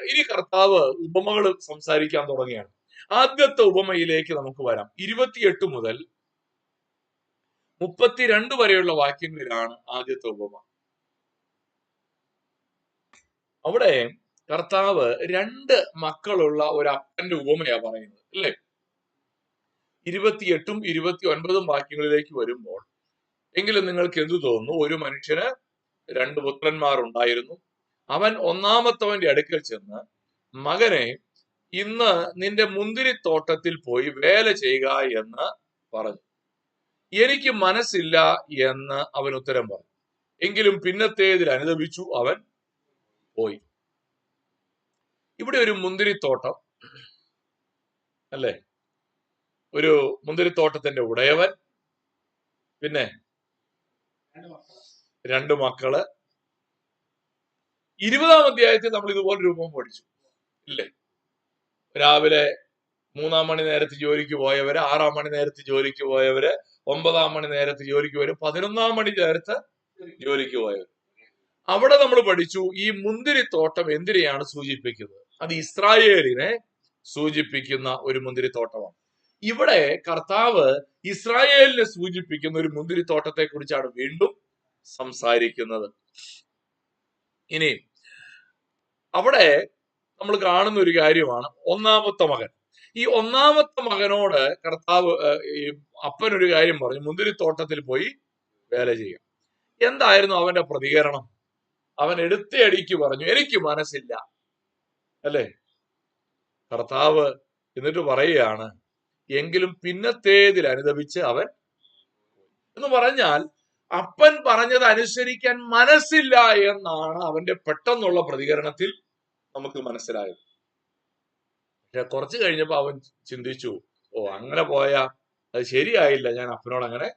A: ഇനി കർത്താവ് ഉപമകൾ സംസാരിക്കാൻ തുടങ്ങിയാണ്. ആദ്യത്തെ ഉപമയിലേക്ക് നമുക്ക് വരാം. 28 മുതൽ 32 വരെയുള്ള വാക്യങ്ങളിലാണ് ആദ്യത്തെ ഉപമ. അവിടെ കർത്താവ് 2 മക്കളുള്ള ഒരു അപ്പന്റെ ഉപമയാ പറയുന്നത്, അല്ലെ? 28ഉം 29ഉം വാക്യങ്ങളിലേക്ക് വരുമ്പോൾ, എങ്കിലും നിങ്ങൾക്ക് എന്തു തോന്നുന്നു? ഒരു മനുഷ്യന് 2 പുത്രന്മാർ ഉണ്ടായിരുന്നു. അവൻ ഒന്നാമത്തവന്റെ അടുക്കൽ ചെന്ന്, മകനെ, ഇന്ന് നിന്റെ മുന്തിരിത്തോട്ടത്തിൽ പോയി വേല ചെയ്യുക എന്ന് പറഞ്ഞു. എനിക്ക് മനസ്സില്ല എന്ന് അവൻ ഉത്തരം പറഞ്ഞു. എങ്കിലും പിന്നത്തേതിൽ അനുദപിച്ചു അവൻ പോയി. ഇവിടെ ഒരു മുന്തിരിത്തോട്ടം, അല്ലെ? ഒരു മുന്തിരിത്തോട്ടത്തിന്റെ ഉടയവൻ, പിന്നെ 2 മക്കള്. 20-ാം അധ്യായത്തിൽ നമ്മൾ ഇതുപോലെ രൂപം പഠിച്ചു, ഇല്ലേ? രാവിലെ 3-ാം മണി നേരത്ത് ജോലിക്ക് പോയവര്, 6-ാം മണി നേരത്ത് ജോലിക്ക് പോയവര്, 9-ാം മണി നേരത്ത് ജോലിക്ക് വരും, 11-ാം മണി നേരത്ത് ജോലിക്ക് പോയവർ. അവിടെ നമ്മൾ പഠിച്ചു ഈ മുന്തിരിത്തോട്ടം എന്തിനെയാണ് സൂചിപ്പിക്കുന്നത്? അത് ഇസ്രായേലിനെ സൂചിപ്പിക്കുന്ന ഒരു മുന്തിരിത്തോട്ടമാണ്. ഇവിടെ കർത്താവ് ഇസ്രായേലിനെ സൂചിപ്പിക്കുന്ന ഒരു മുന്തിരിത്തോട്ടത്തെ കുറിച്ചാണ് വീണ്ടും സംസാരിക്കുന്നത്. ഇനി അവിടെ നമ്മൾ കാണുന്ന ഒരു കാര്യമാണ് ഒന്നാമത്തെ മകൻ. ഈ ഒന്നാമത്തെ മകനോട് കർത്താവ്, ഈ അപ്പനൊരു കാര്യം പറഞ്ഞു, മുന്തിരിത്തോട്ടത്തിൽ പോയി വേല ചെയ്യാം. എന്തായിരുന്നു അവന്റെ പ്രതികരണം? അവൻ എടുത്തയടിക്ക് പറഞ്ഞു, എനിക്ക് മനസ്സില്ല, അല്ലെ? കർത്താവ് എന്നിട്ട് പറയുകയാണ്, എങ്കിലും പിന്നത്തേതിൽ അനുദപിച്ച് അവൻ, എന്ന് പറഞ്ഞാൽ അപ്പൻ പറഞ്ഞത് അനുസരിക്കാൻ മനസ്സില്ല എന്നാണ് അവന്റെ പെട്ടെന്നുള്ള പ്രതികരണത്തിൽ നമുക്ക് മനസ്സിലായത്. പക്ഷെ കുറച്ച് കഴിഞ്ഞപ്പോ അവൻ ചിന്തിച്ചു, ഓ, അങ്ങനെ പോയാ അത് ശരിയായില്ല, ഞാൻ അപ്പനോട് അങ്ങനെ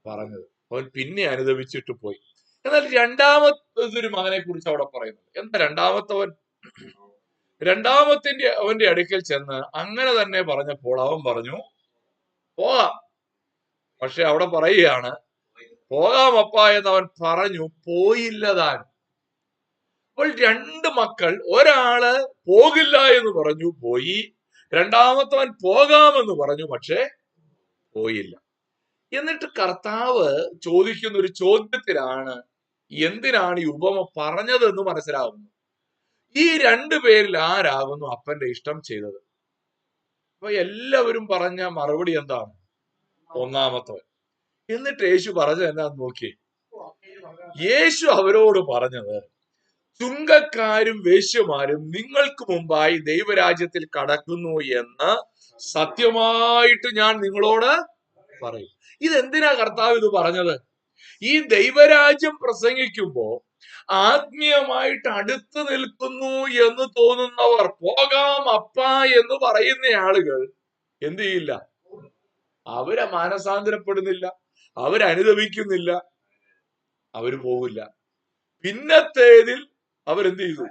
A: പറഞ്ഞത്. അവൻ പിന്നെ അനുദപിച്ചിട്ട് പോയി. എന്നാൽ രണ്ടാമതൊരു മകനെ കുറിച്ച് അവിടെ പറയുന്നത് എന്താ? അവന്റെ അടുക്കൽ ചെന്ന് അങ്ങനെ തന്നെ പറഞ്ഞപ്പോൾ അവൻ പറഞ്ഞു, പോകാം. പക്ഷെ അവിടെ പറയുകയാണ്, പോകാം അപ്പ എന്ന് അവൻ പറഞ്ഞു, പോയില്ല താൻ. അപ്പോൾ 2 മക്കൾ, ഒരാള് പോകില്ല എന്ന് പറഞ്ഞു, പോയി. രണ്ടാമത്തവൻ പോകാമെന്ന് പറഞ്ഞു, പക്ഷെ പോയില്ല. എന്നിട്ട് കർത്താവ് ചോദിക്കുന്ന ഒരു ചോദ്യത്തിലാണ് എന്തിനാണ് ഈ ഉപമ പറഞ്ഞതെന്ന് മനസ്സിലാകുന്നു. ഈ 2 പേരിൽ ആരാകുന്നു അപ്പന്റെ ഇഷ്ടം ചെയ്തത്? അപ്പൊ എല്ലാവരും പറഞ്ഞ മറുപടി എന്താണ്? ഒന്നാമത്തവൻ. എന്നിട്ട് യേശു പറഞ്ഞത് എന്നാന്ന് നോക്കിയേ. യേശു അവരോട് പറഞ്ഞത്, ചുങ്കക്കാരും വേശ്യമാരും നിങ്ങൾക്ക് മുമ്പായി ദൈവരാജ്യത്തിൽ കടക്കുന്നു എന്ന് സത്യമായിട്ട് ഞാൻ നിങ്ങളോട് പറയും. ഇതെന്തിനാ കർത്താവ് ഇത് പറഞ്ഞത്? ഈ ദൈവരാജ്യം പ്രസംഗിക്കുമ്പോ ആത്മീയമായിട്ട് അടുത്ത് നിൽക്കുന്നു എന്ന് തോന്നുന്നവർ, പോകാം അപ്പ എന്ന് പറയുന്ന ആളുകൾ എന്ത് ചെയ്യില്ല? അവരെ മാനസാന്തരപ്പെടുന്നില്ല, അവരനുദപിക്കുന്നില്ല, അവര് പോകില്ല. പിന്നത്തേതിൽ അവരെന്ത് ചെയ്തു?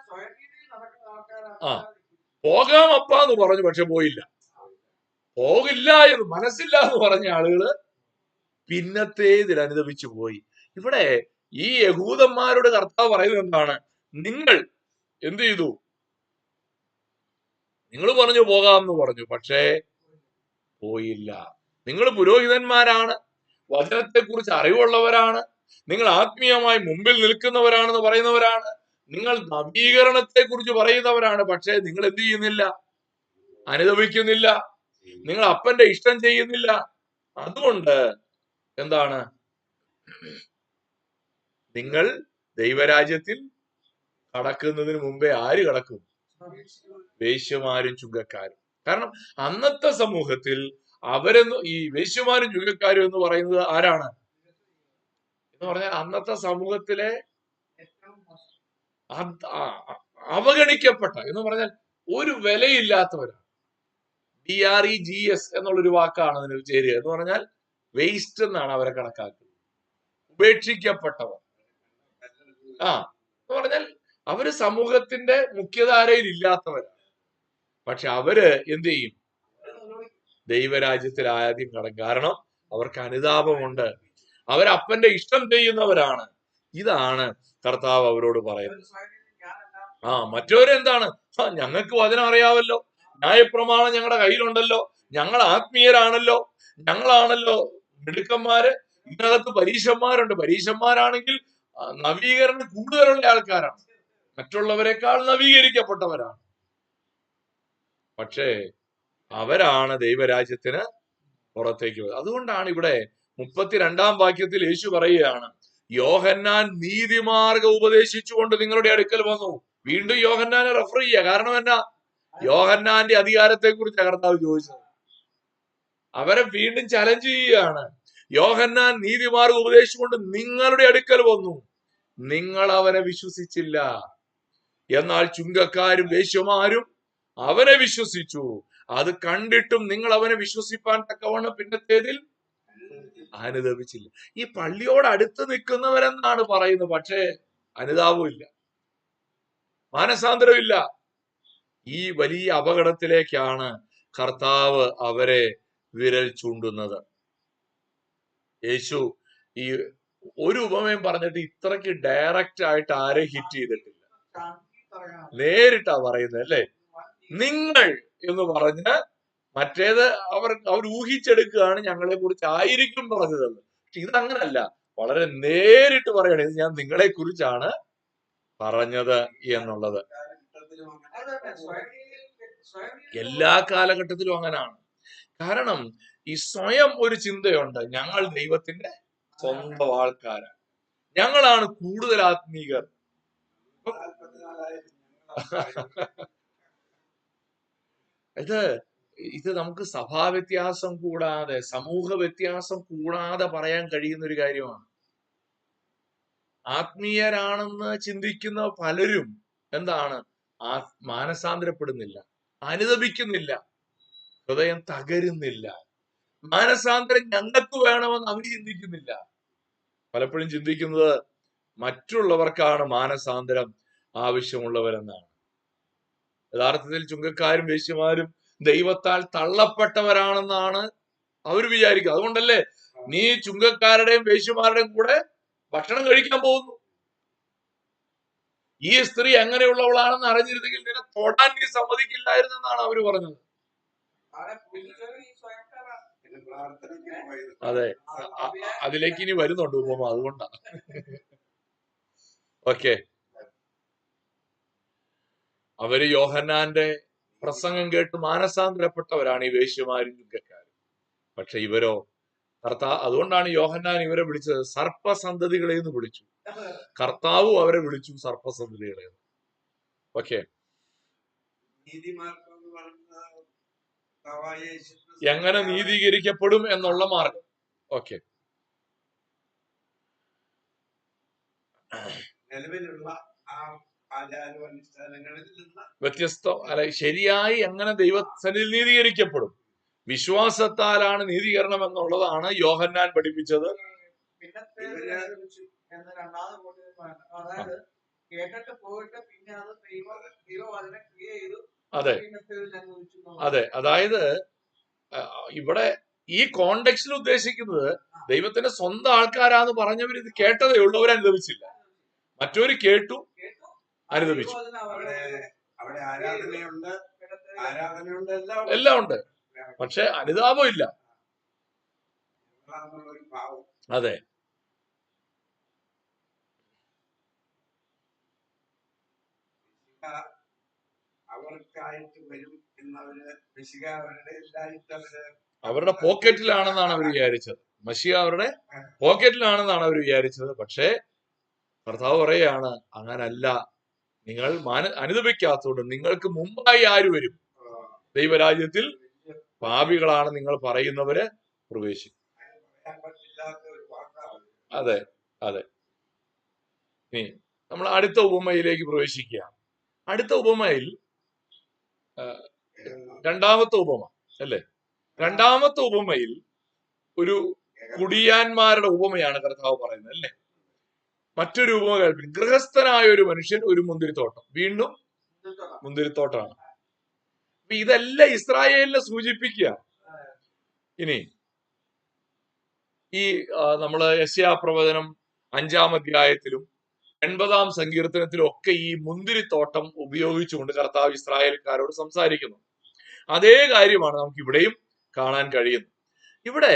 B: സ്വയം രീതിയിൽ നടക്കുന്ന
A: ആ,
B: ആൾക്കാരാണ്.
A: പോകാം അപ്പ എന്ന് പറഞ്ഞു, പക്ഷെ പോയില്ല. പോകില്ല എന്ന് മനസ്സില്ല എന്ന് പറഞ്ഞ ആളുകള് പിന്നത്തേതിൽ അനുദപിച്ചു പോയി. ഇവിടെ ഈ യഹൂദന്മാരോട് കർത്താവ് പറയുന്നത് എന്താണ്? നിങ്ങൾ എന്ത് ചെയ്തു? നിങ്ങൾ പറഞ്ഞു പോകാം എന്ന് പറഞ്ഞു, പക്ഷേ പോയില്ല. നിങ്ങൾ പുരോഹിതന്മാരാണ്, വചനത്തെക്കുറിച്ച് അറിവുള്ളവരാണ്, നിങ്ങൾ ആത്മീയമായി മുമ്പിൽ നിൽക്കുന്നവരാണെന്ന് പറയുന്നവരാണ്, നിങ്ങൾ നവീകരണത്തെ കുറിച്ച് പറയുന്നവരാണ്, പക്ഷേ നിങ്ങൾ എന്ത് ചെയ്യുന്നില്ല? അനുദപിക്കുന്നില്ല, നിങ്ങൾ അപ്പന്റെ ഇഷ്ടം ചെയ്യുന്നില്ല. അതുകൊണ്ട് എന്താണ്? നിങ്ങൾ ദൈവരാജ്യത്തിൽ കടക്കുന്നതിന് മുമ്പേ ആര് കടക്കും? വേശ്യമാരും ചുങ്കക്കാരും. കാരണം അന്നത്തെ സമൂഹത്തിൽ ഈ വേശ്യമാരും ചുങ്കക്കാരും എന്ന് പറയുന്നത് ആരാണ് എന്ന് പറഞ്ഞാൽ അന്നത്തെ സമൂഹത്തിലെ അവഗണിക്കപ്പെട്ട എന്ന് പറഞ്ഞാൽ ഒരു വിലയില്ലാത്തവരാണ്. DREGS എന്നുള്ളൊരു വാക്കാണ് അതിന് ചേരുക. എന്ന് പറഞ്ഞാൽ വേസ്റ്റ് എന്നാണ് അവരെ കണക്കാക്കുന്നത്. ഉപേക്ഷിക്കപ്പെട്ടവർ. എന്ന് പറഞ്ഞാൽ അവര് സമൂഹത്തിന്റെ മുഖ്യധാരയിൽ ഇല്ലാത്തവരാണ്. പക്ഷെ അവര് എന്ത് ചെയ്യും? ദൈവരാജ്യത്തിൽ ആദ്യം കടക്കും. കാരണം അവർക്ക് അനുതാപമുണ്ട്. അവരപ്പന്റെ ഇഷ്ടം ചെയ്യുന്നവരാണ്. ഇതാണ് കർത്താവ് അവരോട് പറയുന്നത്. മറ്റവരെന്താണ്? ഞങ്ങൾക്ക് വചനം അറിയാമല്ലോ, ന്യായപ്രമാണം ഞങ്ങളുടെ കയ്യിലുണ്ടല്ലോ, ഞങ്ങൾ ആത്മീയരാണല്ലോ, ഞങ്ങളാണല്ലോ മിടുക്കന്മാര്, ഇതിനകത്ത് പരീശന്മാരുണ്ട്. പരീശന്മാരാണെങ്കിൽ നവീകരണം കൂടുതലുള്ള ആൾക്കാരാണ്, മറ്റുള്ളവരെക്കാൾ നവീകരിക്കപ്പെട്ടവരാണ്. പക്ഷേ അവരാണ് ദൈവരാജ്യത്തിന് പുറത്തേക്ക് വരുന്നത്. അതുകൊണ്ടാണ് ഇവിടെ 32-ാം വാക്യത്തിൽ യേശു പറയുകയാണ്, യോഹന്നാൻ നീതിമാർഗം ഉപദേശിച്ചുകൊണ്ട് നിങ്ങളുടെ അടുക്കൽ വന്നു. വീണ്ടും യോഹന്നാനെ റെഫർ ചെയ്യുക. കാരണം എന്നാ? യോഹന്നാന്റെ അധികാരത്തെ കുറിച്ച് കർത്താവ് ചോദിച്ചത്. അവരെ വീണ്ടും ചലഞ്ച് ചെയ്യുകയാണ്. യോഹന്നാൻ നീതിമാർഗം ഉപദേശിച്ചുകൊണ്ട് നിങ്ങളുടെ അടുക്കൽ വന്നു, നിങ്ങൾ അവനെ വിശ്വസിച്ചില്ല. എന്നാൽ ചുങ്കക്കാരും വേശ്യമാരും അവനെ വിശ്വസിച്ചു. അത് കണ്ടിട്ടും നിങ്ങൾ അവനെ വിശ്വസിപ്പാൻ തക്കവണ്ണം പിന്നത്തേതിൽ അനുദപിച്ചില്ല. ഈ പള്ളിയോട് അടുത്ത് നിൽക്കുന്നവരെന്നാണ് പറയുന്നത്. പക്ഷേ അനുതാപമില്ല, മാനസാന്തരമില്ല. ഈ വലിയ അപകടത്തിലേക്കാണ് കർത്താവ് അവരെ വിരൽ ചൂണ്ടുന്നത്. യേശു ഈ ഒരു ഉപമയും പറഞ്ഞിട്ട് ഇത്രയ്ക്ക് ഡയറക്റ്റ് ആയിട്ട് ആരെയും ഹിറ്റ് ചെയ്തിട്ടില്ല. നേരിട്ടാ പറയുന്നത് അല്ലേ? നിങ്ങൾ എന്ന് പറഞ്ഞ് മറ്റേത് അവർ ഊഹിച്ചെടുക്കുകയാണ്, ഞങ്ങളെ കുറിച്ച് ആയിരിക്കും പറഞ്ഞതെന്ന്. പക്ഷെ ഇതങ്ങനല്ല, വളരെ നേരിട്ട് പറയണേ, ഇത് ഞാൻ നിങ്ങളെ കുറിച്ചാണ് പറഞ്ഞത് എന്നുള്ളത്. എല്ലാ കാലഘട്ടത്തിലും അങ്ങനാണ്. കാരണം ഈ സ്വയം ഒരു ചിന്തയുണ്ട്, ഞങ്ങൾ ദൈവത്തിന്റെ സ്വന്തം ആൾക്കാരാണ്, ഞങ്ങളാണ് കൂടുതൽ ആത്മീകർ. ഇത് നമുക്ക് സഭാവ്യത്യാസം കൂടാതെ, സമൂഹ വ്യത്യാസം കൂടാതെ പറയാൻ കഴിയുന്ന ഒരു കാര്യമാണ്. ആത്മീയരാണെന്ന് ചിന്തിക്കുന്ന പലരും എന്താണ്? മാനസാന്തരപ്പെടുന്നില്ല, അനുദപിക്കുന്നില്ല, ഹൃദയം തകരുന്നില്ല. മാനസാന്തരം ഞങ്ങൾക്ക് വേണമെന്ന് അവർ ചിന്തിക്കുന്നില്ല. പലപ്പോഴും ചിന്തിക്കുന്നത് മറ്റുള്ളവർക്കാണ് മാനസാന്തരം ആവശ്യമുള്ളവരെന്നാണ്. യഥാർത്ഥത്തിൽ ചുങ്കക്കാരും വേശ്യമാരും ദൈവത്താൽ തള്ളപ്പെട്ടവരാണെന്നാണ് അവർ വിചാരിക്കുക. അതുകൊണ്ടല്ലേ നീ ചുങ്കക്കാരുടെയും വേശ്യമാരുടെയും കൂടെ ഭക്ഷണം കഴിക്കാൻ പോകുന്നു. ഈ സ്ത്രീ എങ്ങനെയുള്ളവളാണെന്ന് അറിഞ്ഞിരുന്നെങ്കിൽ നിന്നെ തൊടാൻ നീ സമ്മതിക്കില്ലായിരുന്നെന്നാണ് അവര് പറഞ്ഞത്. അതെ, അതിലേക്ക് ഇനി വരുന്നുണ്ട് ഉപമ, അതുകൊണ്ടാണ്. ഓക്കെ, അവര് യോഹന്നാന്റെ പ്രസംഗം കേട്ട് മാനസാന്തരപ്പെട്ടവരാണ് ഈ വേശ്യമാരും ചുങ്കക്കാരും. പക്ഷെ ഇവരോ അതുകൊണ്ടാണ് യോഹന്നാൻ ഇവരെ വിളിച്ചത് സർപ്പസന്തതികളെ എന്ന് വിളിച്ചു. കർത്താവും അവരെ വിളിച്ചു സർപ്പസന്തതികളെ. ഓക്കെ, എങ്ങനെ നീതീകരിക്കപ്പെടും എന്നുള്ള മാർഗം. ഓക്കെ,
D: നിലവിലുള്ള
A: വ്യത്യസ്ത അല്ല, ശരിയായി എങ്ങനെ ദൈവസന്നിധിയിൽ നീതീകരിക്കപ്പെടും? വിശ്വാസത്താലാണ് നീതീകരണം എന്നുള്ളതാണ് യോഹന്നാൻ പഠിപ്പിച്ചത്.
B: അതായത് കേട്ടിട്ട് പോയിട്ട് പിന്നെ അത് ദൈവവചനം ക്രിയ ചെയ്തു.
A: അതെ അതെ, അതായത് ഇവിടെ ഈ കോണ്ടെക്സ്റ്റിൽ ഉദ്ദേശിക്കുന്നത് ദൈവത്തിന്റെ സ്വന്തം ആൾക്കാരാന്ന് പറഞ്ഞവർ ഇത് കേട്ടതേ ഉള്ളൂ, അവരനുഭവിച്ചില്ല. മറ്റൊരു കേട്ടു, അനുഭവിച്ചു.
D: അവിടെ ആരാധനയുണ്ട്,
A: എല്ലാം ഉണ്ട്, പക്ഷെ അനുതാപം ഇല്ല. അതെ,
D: അവർക്കായിട്ട് വരും എന്നവര്
A: അവരുടെ പോക്കറ്റിലാണെന്നാണ് അവർ വിചാരിച്ചത്. മശിഹ അവരുടെ പോക്കറ്റിലാണെന്നാണ് അവർ വിചാരിച്ചത്. പക്ഷേ കർത്താവ് പറയാണ്, അങ്ങനല്ല. നിങ്ങൾ അനുദപിക്കാത്തതുകൊണ്ട് നിങ്ങൾക്ക് മുമ്പായി ആര് വരും? ദൈവരാജ്യത്തിൽ പാപികളാണ് നിങ്ങൾ പറയുന്നവര് പ്രവേശിക്കും. അതെ അതെ. ഇനി നമ്മൾ അടുത്ത ഉപമയിലേക്ക് പ്രവേശിക്കുക. അടുത്ത ഉപമയിൽ രണ്ടാമത്തെ ഉപമ, അല്ലേ? രണ്ടാമത്തെ ഉപമയിൽ ഒരു കുടിയാന്മാരുടെ ഉപമയാണ് കർത്താവ് പറയുന്നത്, അല്ലേ? മറ്റൊരു ഉപമ കേൾപ്പിക്കും. ഗൃഹസ്ഥനായ ഒരു മനുഷ്യൻ ഒരു മുന്തിരിത്തോട്ടം, വീണ്ടും മുന്തിരിത്തോട്ടമാണ്. അപ്പൊ ഇതെല്ലാം ഇസ്രായേലിനെ സൂചിപ്പിക്കുക. ഇനി ഈ നമ്മള് യെശയ്യാ പ്രവചനം 5-ാം അധ്യായത്തിലും 80-ാം സങ്കീർത്തനത്തിലും ഒക്കെ ഈ മുന്തിരിത്തോട്ടം ഉപയോഗിച്ചുകൊണ്ട് കർത്താവ് ഇസ്രായേൽക്കാരോട് സംസാരിക്കുന്നു. അതേ കാര്യമാണ് നമുക്ക് ഇവിടെയും കാണാൻ കഴിയുന്നത്. ഇവിടെ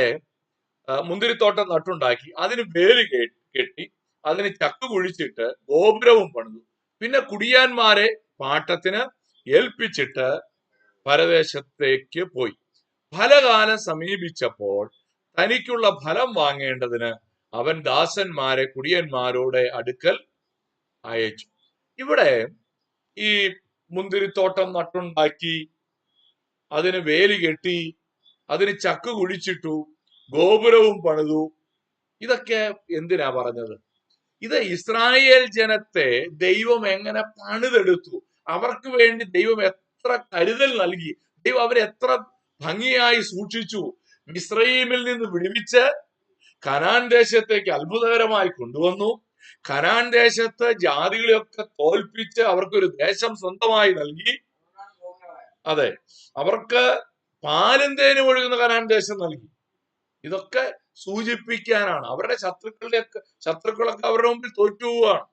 A: മുന്തിരിത്തോട്ടം നട്ടുണ്ടാക്കി, അതിന് വേര് കെട്ടി, അതിന് ചക്ക് കുഴിച്ചിട്ട് ഗോപുരവും പണിതു. പിന്നെ കുടിയാന്മാരെ പാട്ടത്തിന് ഏൽപ്പിച്ചിട്ട് പരദേശത്തേക്ക് പോയി. ഫലകാലം സമീപിച്ചപ്പോൾ തനിക്കുള്ള ഫലം വാങ്ങേണ്ടതിന് അവൻ ദാസന്മാരെ കുടിയന്മാരുടെ അടുക്കൽ അയച്ചു. ഇവിടെ ഈ മുന്തിരിത്തോട്ടം നട്ടുണ്ടാക്കി, അതിന് വേലി കെട്ടി, അതിന് ചക്ക് കുഴിച്ചിട്ടു, ഗോപുരവും പണിതു. ഇതൊക്കെ എന്തിനാ പറഞ്ഞത്? ഇത് ഇസ്രായേൽ ജനത്തെ ദൈവം എങ്ങനെ പണിതെടുത്തു, അവർക്ക് വേണ്ടി ദൈവം എത്ര കരുതൽ നൽകി, ദൈവം അവരെത്ര ഭംഗിയായി സൂക്ഷിച്ചു, മിസ്രയീമിൽ നിന്ന് വിടുവിച്ച് കനാൻ ദേശത്തേക്ക് അത്ഭുതകരമായി കൊണ്ടുവന്നു. കനാൻ ദേശത്ത് ജാതികളെയൊക്കെ തോൽപ്പിച്ച് അവർക്കൊരു ദേശം സ്വന്തമായി നൽകി. അതെ, അവർക്ക് പാലും തേനും ഒഴുകുന്ന കനാൻ ദേശം നൽകി. ഇതൊക്കെ സൂചിപ്പിക്കാനാണ്. അവരുടെ ശത്രുക്കളൊക്കെ അവരുടെ മുമ്പിൽ തോറ്റുപോവുകയാണ്.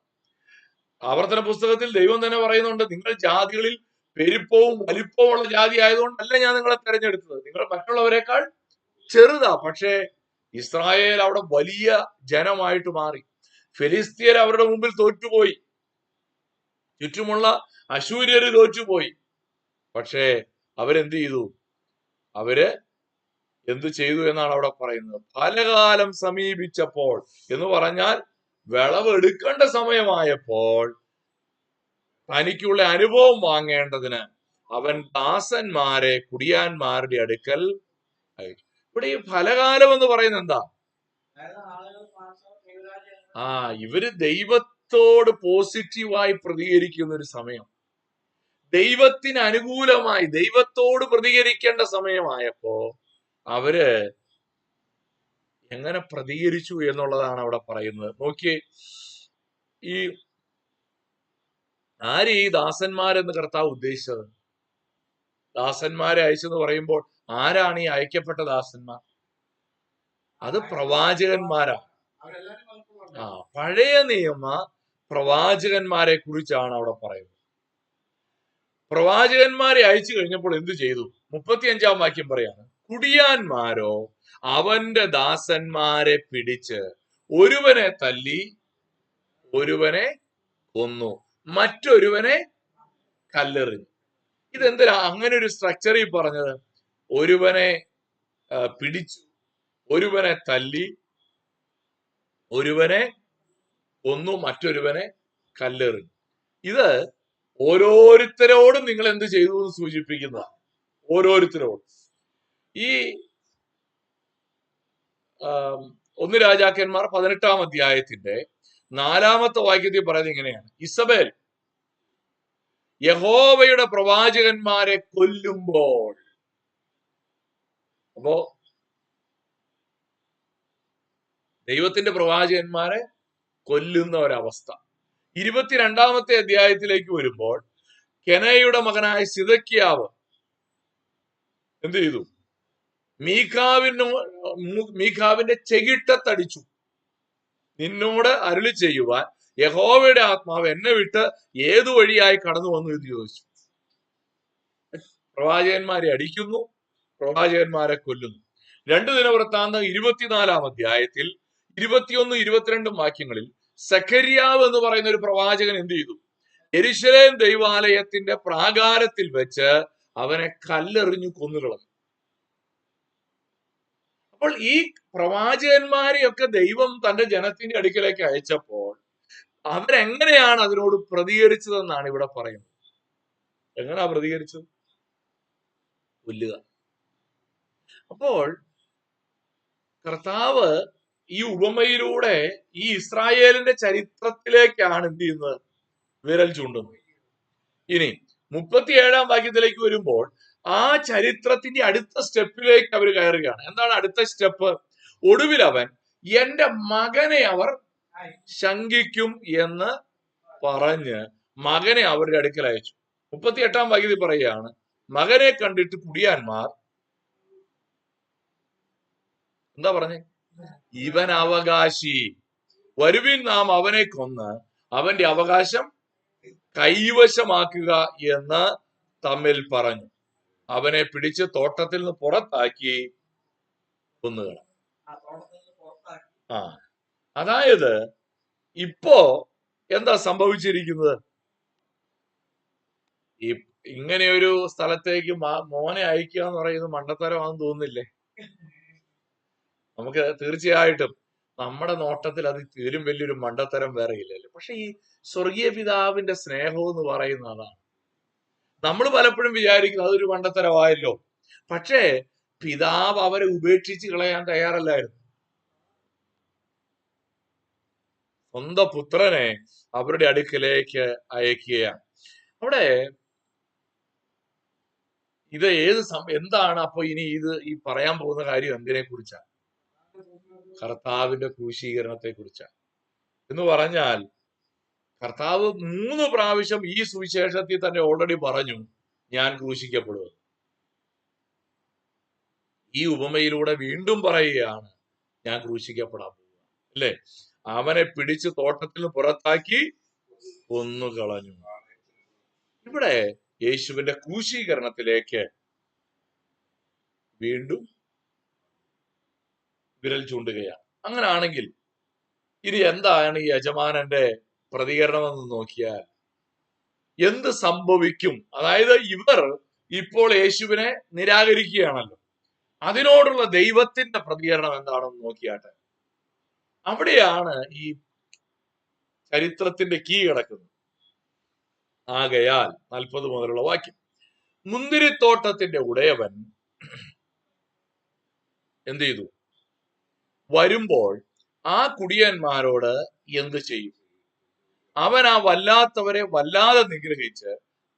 A: ആവർത്തന പുസ്തകത്തിൽ ദൈവം തന്നെ പറയുന്നുണ്ട്, നിങ്ങൾ ജാതികളിൽ പെരുപ്പവും വലിപ്പവും ഉള്ള ജാതി ആയതുകൊണ്ടല്ല ഞാൻ നിങ്ങളെ തെരഞ്ഞെടുത്തത്, നിങ്ങൾ മറ്റുള്ളവരെക്കാൾ ചെറുതാ. പക്ഷേ ഇസ്രായേൽ അവിടെ വലിയ ജനമായിട്ട് മാറി. ഫെലിസ്തീയർ അവരുടെ മുമ്പിൽ തോറ്റുപോയി, ചുറ്റുമുള്ള അശൂര്യര് തോറ്റുപോയി. പക്ഷേ അവരെന്ത് ചെയ്തു? അവര് എന്തു ചെയ്തു എന്നാണ് അവിടെ പറയുന്നത്. ഫലകാലം സമീപിച്ചപ്പോൾ എന്ന് പറഞ്ഞാൽ വിളവെടുക്കേണ്ട സമയമായപ്പോൾ തനിക്കുള്ള അനുഭവം വാങ്ങേണ്ടതിന് അവൻ ദാസന്മാരെ കുടിയാന്മാരുടെ അടുക്കൽ അയച്ചു. ഇവിടെ ഈ ഫലകാലം എന്ന് പറയുന്നത് എന്താ? ഇവര് ദൈവത്തോട് പോസിറ്റീവായി പ്രതികരിക്കുന്ന ഒരു സമയം, ദൈവത്തിന് അനുകൂലമായി ദൈവത്തോട് പ്രതികരിക്കേണ്ട സമയമായപ്പോ അവര് എങ്ങനെ പ്രതികരിച്ചു എന്നുള്ളതാണ് അവിടെ പറയുന്നത്. നോക്കിയേ, ഈ ആര് ഈ ദാസന്മാരെന്ന് കർത്താവ് ഉദ്ദേശിച്ചത്? ദാസന്മാരെ അയച്ചെന്ന് പറയുമ്പോൾ ആരാണ് ഈ അയക്കപ്പെട്ട ദാസന്മാർ? അത് പ്രവാചകന്മാരാണ്. പഴയ നിയമ പ്രവാചകന്മാരെ കുറിച്ചാണ് അവിടെ പറയുന്നത്. പ്രവാചകന്മാരെ അയച്ചു കഴിഞ്ഞപ്പോൾ എന്തു ചെയ്തു? 35-ാം വാക്യം പറയാണ്, കുടിയാന്മാരോ അവന്റെ ദാസന്മാരെ പിടിച്ച് ഒരുവനെ തല്ലി, ഒരുവനെ കൊന്നു, മറ്റൊരുവനെ കല്ലെറിഞ്ഞു. ഇതെന്തിനാ അങ്ങനെ ഒരു സ്ട്രക്ചറിൽ പറഞ്ഞത്? ഒരുവനെ പിടിച്ചു, ഒരുവനെ തല്ലി, ഒരുവനെ കൊന്നു, മറ്റൊരുവനെ കല്ലെറിഞ്ഞു. ഇത് ഓരോരുത്തരോടും നിങ്ങൾ എന്ത് ചെയ്തു എന്ന് സൂചിപ്പിക്കുന്ന, ഓരോരുത്തരോടും. ഈ 1 രാജാക്കന്മാർ 18-ാം അധ്യായത്തിന്റെ 4-ാമത്തെ വാക്യത്തിൽ പറയുന്നത് ഇങ്ങനെയാണ്, ഇസബേൽ യഹോവയുടെ പ്രവാചകന്മാരെ കൊല്ലുമ്പോൾ. അപ്പോ ദൈവത്തിന്റെ പ്രവാചകന്മാരെ കൊല്ലുന്ന ഒരവസ്ഥ. 22-ാമത്തെ അധ്യായത്തിലേക്ക് വരുമ്പോൾ കെനയുടെ മകനായ സിദക്കിയാവ് എന്ത് ചെയ്തു? മീഖാവിന്റെ ചെകിട്ടത്തടിച്ചു. നിന്നോട് അരുളി ചെയ്യുവാൻ യഹോവയുടെ ആത്മാവ് എന്നെ വിട്ട് ഏതു വഴിയായി കടന്നു വന്നു എന്ന് ചോദിച്ചു. പ്രവാചകന്മാരെ അടിക്കുന്നു, പ്രവാചകന്മാരെ കൊല്ലുന്നു. 2 ദിനവൃത്താന്തം 24-ാം അധ്യായത്തിൽ 21, 22 വാക്യങ്ങളിൽ സഖര്യാവ് എന്ന് പറയുന്ന ഒരു പ്രവാചകൻ എന്ത് ചെയ്തു? യെരൂശലേം ദൈവാലയത്തിന്റെ പ്രാകാരത്തിൽ വെച്ച് അവനെ കല്ലെറിഞ്ഞു കൊന്നുകളഞ്ഞു. അപ്പോൾ ഈ പ്രവാചകന്മാരെയൊക്കെ ദൈവം തന്റെ ജനത്തിന്റെ അടുക്കലേക്ക് അയച്ചപ്പോൾ അവരെങ്ങനെയാണ് അതിനോട് പ്രതികരിച്ചതെന്നാണ് ഇവിടെ പറയുന്നത്. എങ്ങനെയാ പ്രതികരിച്ചത്? കൊല്ലുക. അപ്പോൾ കർത്താവ് ഈ ഉപമയിലൂടെ ഈ ഇസ്രായേലിന്റെ ചരിത്രത്തിലേക്കാണ് എന്ത് ചെയ്യുന്നത്? വിരൽ ചൂണ്ടുന്നത്. ഇനി 37-ാം വാക്യത്തിലേക്ക് വരുമ്പോൾ ആ ചരിത്രത്തിന്റെ അടുത്ത സ്റ്റെപ്പിലേക്ക് അവർ കയറുകയാണ്. എന്താണ് അടുത്ത സ്റ്റെപ്പ്? ഒടുവിൽ അവൻ എന്റെ മകനെ അവർ ശങ്കിക്കും എന്ന് പറഞ്ഞ് മകനെ അവരുടെ അടുക്കൽ അയച്ചു. 38 വാക്യത്തിൽ പറയുകയാണ്, മകനെ കണ്ടിട്ട് കുടിയാന്മാർ എന്താ പറഞ്ഞേ? ഇവൻ അവകാശി, വരുവിൻ നാം അവനെ കൊന്ന് അവന്റെ അവകാശം കൈവശമാക്കുക എന്ന് തമ്മിൽ പറഞ്ഞു. അവനെ പിടിച്ച് തോട്ടത്തിൽ നിന്ന് പുറത്താക്കി കൊന്നുകള. ആ, അതായത് ഇപ്പോ എന്താ സംഭവിച്ചിരിക്കുന്നത്? ഈ ഇങ്ങനെ ഒരു സ്ഥലത്തേക്ക് മോനെ അയക്കുക എന്ന് പറയുന്നത് മണ്ടത്തരമാണെന്ന് തോന്നുന്നില്ലേ? നമുക്ക് തീർച്ചയായിട്ടും നമ്മുടെ നോട്ടത്തിൽ അത് തീരും വലിയൊരു മണ്ടത്തരം വേറെ ഇല്ലല്ലോ. പക്ഷെ ഈ സ്വർഗീയ പിതാവിന്റെ സ്നേഹം എന്ന് പറയുന്ന അതാണ്. നമ്മൾ പലപ്പോഴും വിചാരിക്കുന്നത് അതൊരു മണ്ടത്തരമായല്ലോ. പക്ഷേ പിതാവ് അവരെ ഉപേക്ഷിച്ച് കളയാൻ തയ്യാറല്ലായിരുന്നു. സ്വന്തം പുത്രനെ അവരുടെ അടുക്കലേക്ക് അയക്കുകയാണ്. അവിടെ ഇത് എന്താണ് അപ്പൊ ഇനി ഈ പറയാൻ പോകുന്ന കാര്യം എന്തിനെ കുറിച്ചാണ്? കർത്താവിന്റെ ക്രൂശീകരണത്തെ കുറിച്ചാണ്. എന്ന് പറഞ്ഞാൽ കർത്താവ് 3 പ്രാവശ്യം ഈ സുവിശേഷത്തിൽ തന്നെ ഓൾറെഡി പറഞ്ഞു, ഞാൻ ക്രൂശിക്കപ്പെടും. ഈ ഉപമയിലൂടെ വീണ്ടും പറയുകയാണ്, ഞാൻ ക്രൂശിക്കപ്പെടാൻ പോവുക, അല്ലേ? അവനെ പിടിച്ച് തോട്ടത്തിൽ നിന്ന് പുറത്താക്കി കൊന്നുകളഞ്ഞു. ഇവിടെ യേശുവിന്റെ ക്രൂശീകരണത്തിലേക്ക് വീണ്ടും വിരൽ ചൂണ്ടുകയാണ്. അങ്ങനാണെങ്കിൽ ഇനി എന്താണ് ഈ യജമാനന്റെ പ്രതികരണമെന്ന് നോക്കിയാൽ എന്ത് സംഭവിക്കും? അതായത് ഇവർ ഇപ്പോൾ യേശുവിനെ നിരാകരിക്കുകയാണല്ലോ, അതിനോടുള്ള ദൈവത്തിന്റെ പ്രതികരണം എന്താണെന്ന് നോക്കിയാട്ടെ. അവിടെയാണ് ഈ ചരിത്രത്തിന്റെ കീ കിടക്കുന്നത്. ആകയാൽ 40 മുതലുള്ള വാക്യം, മുന്തിരിത്തോട്ടത്തിന്റെ ഉടയവൻ എന്ത് ചെയ്തു? വരുമ്പോൾ ആ കുടിയന്മാരോട് എന്ത് ചെയ്യും? അവൻ ആ വല്ലാത്തവരെ വല്ലാതെ നിഗ്രഹിച്ച്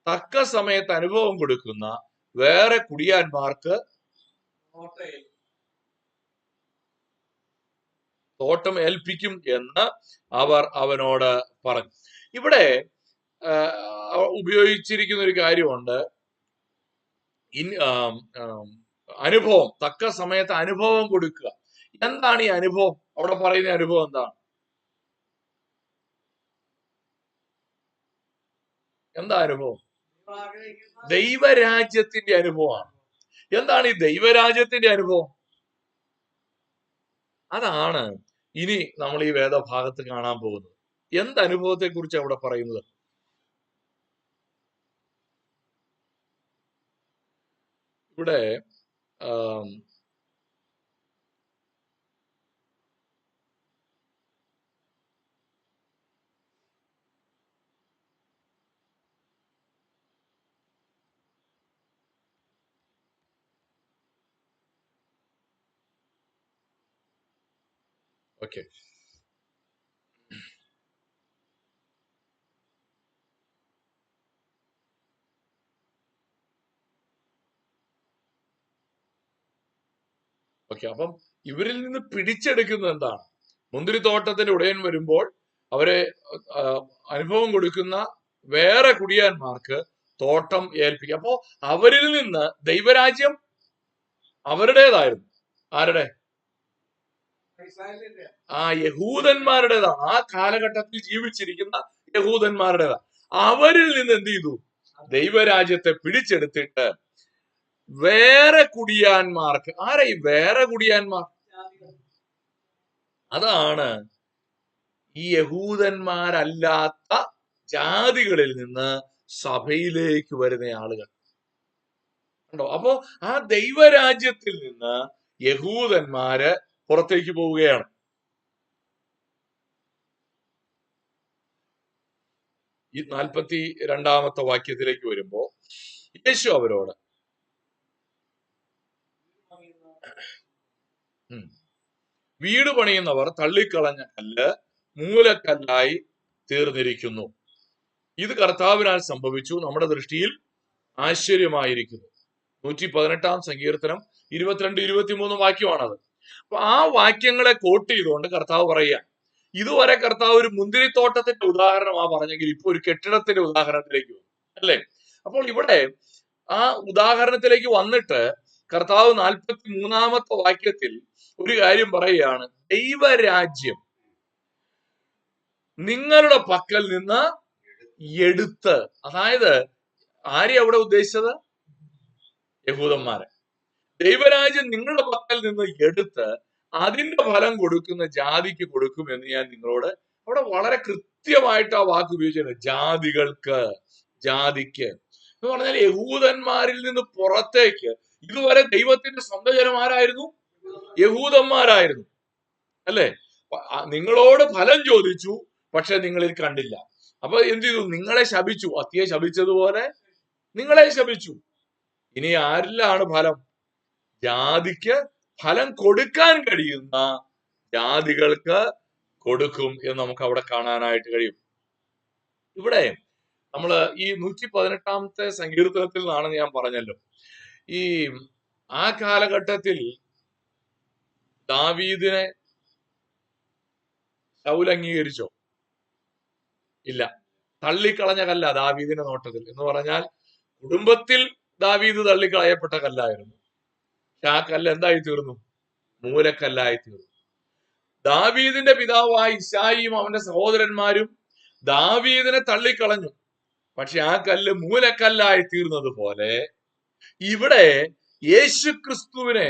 A: തക്ക സമയത്ത് അനുഭവം കൊടുക്കുന്ന വേറെ കുടിയാന്മാർക്ക് തോട്ടം ഏൽപ്പിക്കും എന്ന് അവർ അവനോട് പറഞ്ഞു. ഇവിടെ ഉപയോഗിച്ചിരിക്കുന്ന ഒരു കാര്യമുണ്ട്, അനുഭവം, തക്ക സമയത്ത് അനുഭവം കൊടുക്കുക. എന്താണ് ഈ അനുഭവം? അവിടെ പറയുന്ന അനുഭവം എന്താണ്? എന്താ അനുഭവം? ദൈവരാജ്യത്തിന്റെ അനുഭവമാണ്. എന്താണ് ഈ ദൈവരാജ്യത്തിന്റെ അനുഭവം? അതാണ് ഇനി നമ്മൾ ഈ വേദഭാഗത്ത് കാണാൻ പോകുന്നത്. എന്ത് അനുഭവത്തെ കുറിച്ച് അവിടെ പറയുന്നത്? ഇവിടെ ഓക്കെ, അപ്പം ഇവരിൽ നിന്ന് പിടിച്ചെടുക്കുന്നത് എന്താണ്? മുന്തിരിത്തോട്ടത്തിന്റെ ഉടയൻ വരുമ്പോൾ അവരെ അനുഭവം കൊടുക്കുന്ന വേറെ കുടിയാന്മാർക്ക് തോട്ടം ഏൽപ്പിക്കുക. അപ്പോ അവരിൽ നിന്ന് ദൈവരാജ്യം അവരുടേതായിരുന്നു. ആരുടെ? ആ യഹൂദന്മാരുടേതാണ്. ആ കാലഘട്ടത്തിൽ ജീവിച്ചിരിക്കുന്ന യഹൂദന്മാരുടേതാണ്. അവരിൽ നിന്ന് എന്ത് ചെയ്തു? ദൈവരാജ്യത്തെ പിടിച്ചെടുത്തിട്ട് വേറെ കുടിയാന്മാർക്ക്. ആരാ ഈ വേറെ കുടിയാന്മാർ? അതാണ് ഈ യഹൂദന്മാരല്ലാത്ത ജാതികളിൽ നിന്ന് സഭയിലേക്ക് വരുന്ന ആളുകൾ. കണ്ടോ? അപ്പോ ആ ദൈവരാജ്യത്തിൽ നിന്ന് യഹൂദന്മാര് പുറത്തേക്ക് പോവുകയാണ്. ഈ 42 വാക്യത്തിലേക്ക് വരുമ്പോ യേശു അവരോട് വീട് പണിയുന്നവർ തള്ളിക്കളഞ്ഞ കല്ല് മൂലക്കല്ലായി തീർന്നിരിക്കുന്നു. ഇത് കർത്താവിനാൽ സംഭവിച്ചു, നമ്മുടെ ദൃഷ്ടിയിൽ ആശ്ചര്യമായിരിക്കുന്നു. 118 സങ്കീർത്തനം 22, 23 വാക്യമാണത്. അപ്പൊ ആ വാക്യങ്ങളെ കോട്ട് ചെയ്തുകൊണ്ട് കർത്താവ് പറയുക, ഇതുവരെ കർത്താവ് ഒരു മുന്തിരിത്തോട്ടത്തിന്റെ ഉദാഹരണമാ പറഞ്ഞെങ്കിൽ ഇപ്പൊ ഒരു കെട്ടിടത്തിന്റെ ഉദാഹരണത്തിലേക്ക് വന്നു, അല്ലേ? അപ്പോൾ ഇവിടെ ആ ഉദാഹരണത്തിലേക്ക് വന്നിട്ട് കർത്താവ് 43 വാക്യത്തിൽ ഒരു കാര്യം പറയുകയാണ്, ദൈവരാജ്യം നിങ്ങളുടെ പക്കൽ നിന്ന് എടുത്ത്, അതായത് ആരെ അവിടെ ഉദ്ദേശിച്ചത്? യഹൂദന്മാരെ. ദൈവരാജ്യം നിങ്ങളുടെ പക്കൽ നിന്ന് എടുത്ത് അതിന്റെ ഫലം കൊടുക്കുന്ന ജാതിക്ക് കൊടുക്കും എന്ന് ഞാൻ നിങ്ങളോട്, അവിടെ വളരെ കൃത്യമായിട്ട് ആ വാക്ക് ഉപയോഗിച്ചിട്ടുണ്ട്, ജാതികൾക്ക്, ജാതിക്ക് എന്ന് പറഞ്ഞാൽ യഹൂദന്മാരിൽ നിന്ന് പുറത്തേക്ക്. ഇതുവരെ ദൈവത്തിന്റെ സ്വന്തം ജനമാരായിരുന്നു? യഹൂദന്മാരായിരുന്നു, അല്ലെ? നിങ്ങളോട് ഫലം ചോദിച്ചു, പക്ഷെ നിങ്ങളിൽ കണ്ടില്ല. അപ്പൊ എന്ത് ചെയ്തു? നിങ്ങളെ ശപിച്ചു, അത്തിയെ ശപിച്ചതുപോലെ നിങ്ങളെ ശപിച്ചു. ഇനി ആരിലാണ് ഫലം? ജാതിക്ക് ഫലം കൊടുക്കാൻ കഴിയുന്ന ജാതികൾക്ക് കൊടുക്കും എന്ന് നമുക്ക് അവിടെ കാണാനായിട്ട് കഴിയും. ഇവിടെ നമ്മള് ഈ 118 സങ്കീർത്തനത്തിൽ നിന്നാണെന്ന് ഞാൻ പറഞ്ഞല്ലോ. ഈ ആ കാലഘട്ടത്തിൽ ദാവീദിനെ ശൗൽ അംഗീകരിച്ചോ? ഇല്ല. തള്ളിക്കളഞ്ഞ കല്ല ദാവീദിന്റെ നോട്ടത്തിൽ. എന്ന് പറഞ്ഞാൽ കുടുംബത്തിൽ ദാവീദ് തള്ളിക്കളയപ്പെട്ട കല്ലായിരുന്നു. പക്ഷെ ആ കല്ല് എന്തായി തീർന്നു? മൂലക്കല്ലായി തീർന്നു. ദാവീദിന്റെ പിതാവായ ഇശായിയും അവന്റെ സഹോദരന്മാരും ദാവീദിനെ തള്ളിക്കളഞ്ഞു. പക്ഷെ ആ കല്ല് മൂലക്കല്ലായി തീർന്നത് പോലെ ഇവിടെ യേശു ക്രിസ്തുവിനെ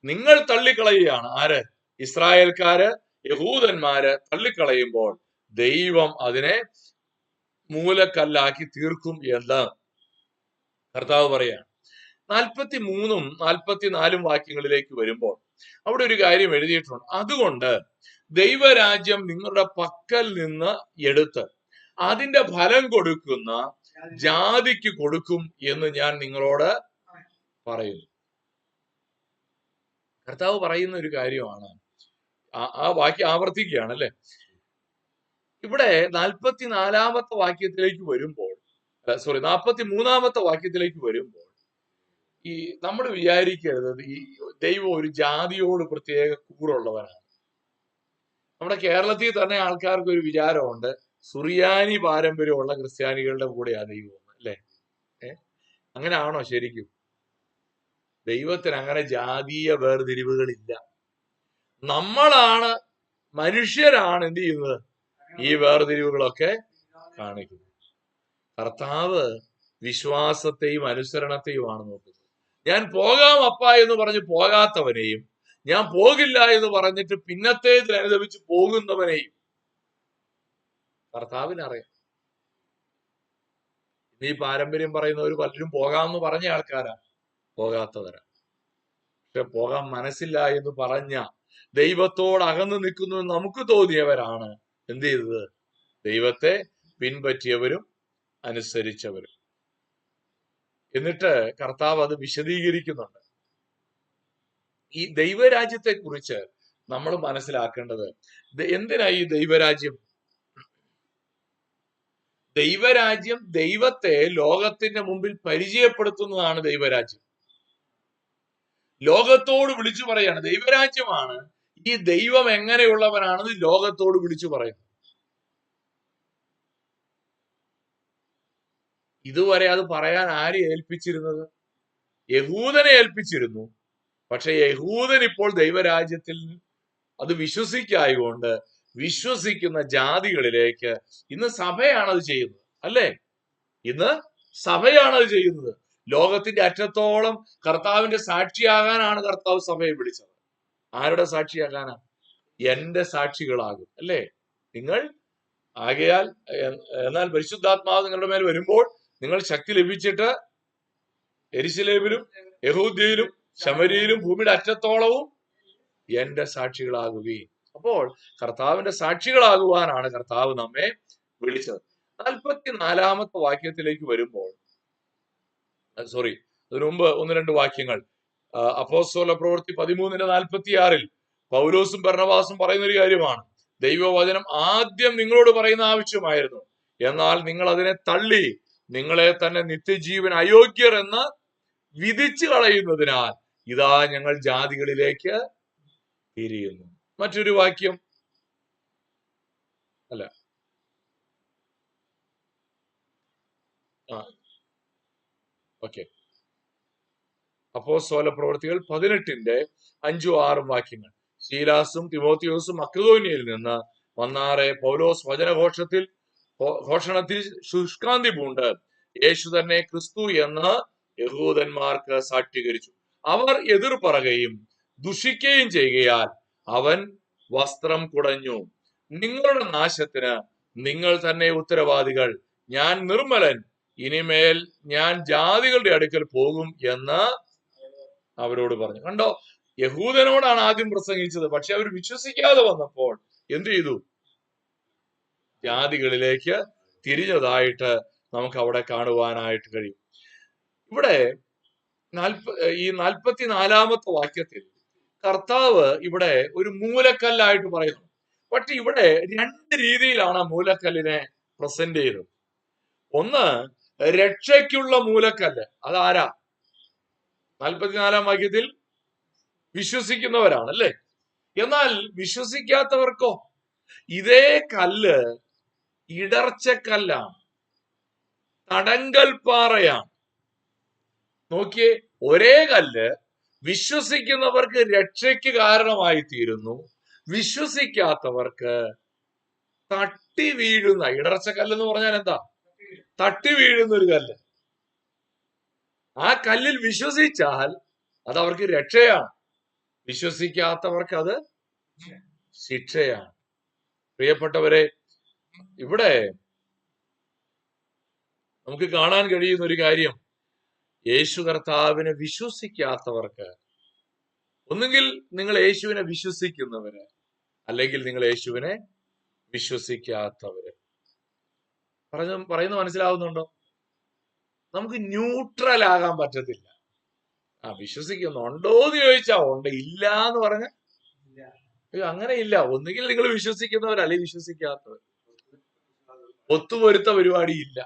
A: നിങ്ങൾ തള്ളിക്കളയുകയാണ്. ആര്? ഇസ്രായേൽക്കാര്, യഹൂദന്മാര് തള്ളിക്കളയുമ്പോൾ ദൈവം അതിനെ മൂലക്കല്ലാക്കി തീർക്കും എന്ന് കർത്താവ് പറയാണ്. 43 44 വാക്യങ്ങളിലേക്ക് വരുമ്പോൾ അവിടെ ഒരു കാര്യം എഴുതിയിട്ടുണ്ട്. അതുകൊണ്ട് ദൈവരാജ്യം നിങ്ങളുടെ പക്കൽ നിന്ന് എടുത്ത് അതിന്റെ ഫലം കൊടുക്കുന്ന ജാതിക്ക് കൊടുക്കും എന്ന് ഞാൻ നിങ്ങളോട് പറയുന്നു. കർത്താവ് പറയുന്ന ഒരു കാര്യമാണ്. ആ വാക്യം ആവർത്തിക്കുകയാണ്, അല്ലെ? ഇവിടെ 44 വാക്യത്തിലേക്ക് വരുമ്പോൾ, 43 വാക്യത്തിലേക്ക് വരുമ്പോൾ ഈ നമ്മൾ വിചാരിക്കരുത് ഈ ദൈവം ഒരു ജാതിയോട് പ്രത്യേക കൂറുള്ളവനാണ്. നമ്മുടെ കേരളത്തിൽ തന്നെ ആൾക്കാർക്ക് ഒരു വിചാരമുണ്ട്, സുറിയാനി പാരമ്പര്യമുള്ള ക്രിസ്ത്യാനികളുടെ കൂടെയാ ദൈവം, അല്ലെ? അങ്ങനെ ആണോ ശരിക്കും? ദൈവത്തിന് അങ്ങനെ ജാതീയ വേർതിരിവുകളില്ല. നമ്മളാണ്, മനുഷ്യരാണ് എന്ത് ചെയ്യുന്നത്? ഈ വേർതിരിവുകളൊക്കെ കാണിക്കുന്നത്. കർത്താവ് വിശ്വാസത്തെയും അനുസരണത്തെയുമാണ് നോക്കുന്നത്. ഞാൻ പോകാം അപ്പ എന്ന് പറഞ്ഞ് പോകാത്തവനെയും, ഞാൻ പോകില്ല എന്ന് പറഞ്ഞിട്ട് പിന്നത്തേതിൽ അനുദപിച്ച് പോകുന്നവനെയും കർത്താവിനറിയാം. ഈ പാരമ്പര്യം പറയുന്നവർ പലരും പോകാമെന്ന് പറഞ്ഞ ആൾക്കാരാ, പോകാത്തവരാ. പക്ഷെ പോകാൻ മനസ്സില്ല എന്ന് പറഞ്ഞ, ദൈവത്തോട് അകന്നു നിൽക്കുന്നു എന്ന് നമുക്ക് തോന്നിയവരാണ് എന്ത് ചെയ്തത്? ദൈവത്തെ പിൻപറ്റിയവരും അനുസരിച്ചവരും. എന്നിട്ട് കർത്താവ് അത് വിശദീകരിക്കുന്നുണ്ട്. ഈ ദൈവരാജ്യത്തെ കുറിച്ച് നമ്മൾ മനസ്സിലാക്കേണ്ടത്, എന്തിനാ ഈ ദൈവരാജ്യം? ദൈവരാജ്യം ദൈവത്തെ ലോകത്തിന്റെ മുമ്പിൽ പരിചയപ്പെടുത്തുന്നതാണ് ദൈവരാജ്യം. ലോകത്തോട് വിളിച്ചു പറയാണ്, ദൈവരാജ്യമാണ് ഈ ദൈവം എങ്ങനെയുള്ളവനാണെന്ന് ലോകത്തോട് വിളിച്ചു പറയുന്നു. ഇതുവരെ അത് പറയാൻ ആരെ ഏൽപ്പിച്ചിരുന്നത്? യഹൂദനെ ഏൽപ്പിച്ചിരുന്നു. പക്ഷെ യഹൂദൻ ഇപ്പോൾ ദൈവരാജ്യത്തിൽ അത് വിശ്വസിക്കായതുകൊണ്ട് വിശ്വസിക്കുന്ന ജാതികളിലേക്ക് ഇന്ന് സഭയാണത് ചെയ്യുന്നത്, അല്ലേ? ഇന്ന് സഭയാണത് ചെയ്യുന്നത്. ലോകത്തിന്റെ അറ്റത്തോളം കർത്താവിന്റെ സാക്ഷിയാകാനാണ് കർത്താവ് സഭയെ വിളിച്ചത്. ആരുടെ സാക്ഷിയാകാനാ? എന്റെ സാക്ഷികളാകും, അല്ലേ നിങ്ങൾ? ആകയാൽ എന്നാൽ പരിശുദ്ധാത്മാവ് നിങ്ങളുടെ മേൽ വരുമ്പോൾ നിങ്ങൾ ശക്തി ലഭിച്ചിട്ട് യെരുശലേമിലും യഹൂദ്യയിലും ശമര്യയിലും ഭൂമിയുടെ അറ്റത്തോളവും എന്റെ സാക്ഷികളാകുകയും. അപ്പോൾ കർത്താവിന്റെ സാക്ഷികളാകുവാനാണ് കർത്താവ് നമ്മെ വിളിച്ചത്. 44 വാക്യത്തിലേക്ക് വരുമ്പോൾ, അതിനു മുമ്പ് 1-2 വാക്യങ്ങൾ. അപ്പോസ്തല പ്രവൃത്തി 13:46 പൗലോസും ബർന്നബാസും പറയുന്ന ഒരു കാര്യമാണ്. ദൈവവചനം ആദ്യം നിങ്ങളോട് പറയുന്ന ആവശ്യമായിരുന്നു, എന്നാൽ നിങ്ങൾ അതിനെ തള്ളി നിങ്ങളെ തന്നെ നിത്യജീവൻ അയോഗ്യർ എന്ന് വിധിച്ചു കളയുന്നതിനാൽ ഇതാ ഞങ്ങൾ ജാതികളിലേക്ക് തിരിയുന്നു. മറ്റൊരു വാക്യം അല്ല ഓക്കെ, അപ്പോസ്തല പ്രവൃത്തികൾ 18 5 6 വാക്യങ്ങൾ. ശീലാസും തിമോത്തിയോസും മക്കെദോന്യയിൽ നിന്ന് വന്നാറെ പൗലോസ് ഘോഷണത്തിൽ ശുഷ്കാന്തി പൂണ്ട് യേശു തന്നെ ക്രിസ്തു എന്ന് യഹൂദന്മാർക്ക് സാക്ഷീകരിച്ചു. അവർ എതിർ പറയുകയും ദുഷിക്കുകയും ചെയ്യുകയാൽ അവൻ വസ്ത്രം കുടഞ്ഞു. നിങ്ങളുടെ നാശത്തിന് നിങ്ങൾ തന്നെ ഉത്തരവാദികൾ. ഞാൻ നിർമ്മലൻ, ഇനിമേൽ ഞാൻ ജാതികളുടെ അടുക്കൽ പോകും എന്ന് അവരോട് പറഞ്ഞു. കണ്ടോ, യഹൂദനോടാണ് ആദ്യം പ്രസംഗിച്ചത്. പക്ഷെ അവർ വിശ്വസിക്കാതെ വന്നപ്പോൾ എന്ത് ചെയ്തു? ജാതികളിലേക്ക് തിരിഞ്ഞതായിട്ട് നമുക്ക് അവിടെ കാണുവാനായിട്ട് കഴിയും. ഇവിടെ ഈ 44-ാമത്തെ വാക്യത്തിൽ കർത്താവ് ഇവിടെ ഒരു മൂലക്കല്ലായിട്ട് പറയുന്നു. പക്ഷെ ഇവിടെ 2 രീതിയിലാണ് മൂലക്കല്ലിനെ പ്രസന്റ് ചെയ്തത്. ഒന്ന്, രക്ഷയ്ക്കുള്ള മൂലക്കല്ല്. അതാരാ? 44-ാം വാക്യത്തിൽ വിശ്വസിക്കുന്നവരാണ് അല്ലേ. എന്നാൽ വിശ്വസിക്കാത്തവർക്കോ ഇതേ കല്ല് ഇടർച്ചക്കല്ലാണ്, തടങ്കൽ പാറയാണ്. നോക്കിയേ, ഒരേ കല്ല് വിശ്വസിക്കുന്നവർക്ക് രക്ഷയ്ക്ക് കാരണമായി തീരുന്നു, വിശ്വസിക്കാത്തവർക്ക് തട്ടി വീഴുന്ന, ഇടർച്ചക്കല്ല് എന്ന് പറഞ്ഞാൽ എന്താ? തട്ടി വീഴുന്ന ഒരു കല്ല്. ആ കല്ലിൽ വിശ്വസിച്ചാൽ അത് അവർക്ക് രക്ഷയാണ്, വിശ്വസിക്കാത്തവർക്ക് അത് ശിക്ഷയാണ്. പ്രിയപ്പെട്ടവരെ, ഇവിടെ നമുക്ക് കാണാൻ കഴിയുന്ന ഒരു കാര്യം, യേശു കർത്താവിനെ വിശ്വസിക്കാത്തവർക്ക്, ഒന്നുകിൽ നിങ്ങൾ യേശുവിനെ വിശ്വസിക്കുന്നവര്, അല്ലെങ്കിൽ നിങ്ങൾ യേശുവിനെ വിശ്വസിക്കാത്തവര്. പറയുന്നത് മനസ്സിലാവുന്നുണ്ടോ? നമുക്ക് ന്യൂട്രൽ ആകാൻ പറ്റത്തില്ല. വിശ്വസിക്കുന്നുണ്ടോ എന്ന് ചോദിച്ചാ ഉണ്ട്, ഇല്ല എന്ന് പറഞ്ഞ അങ്ങനെ ഇല്ല. ഒന്നുകിൽ നിങ്ങൾ വിശ്വസിക്കുന്നവർ, അല്ലെങ്കിൽ വിശ്വസിക്കാത്തവർ. ഒത്തുപൊരുത്ത പരിപാടി ഇല്ല.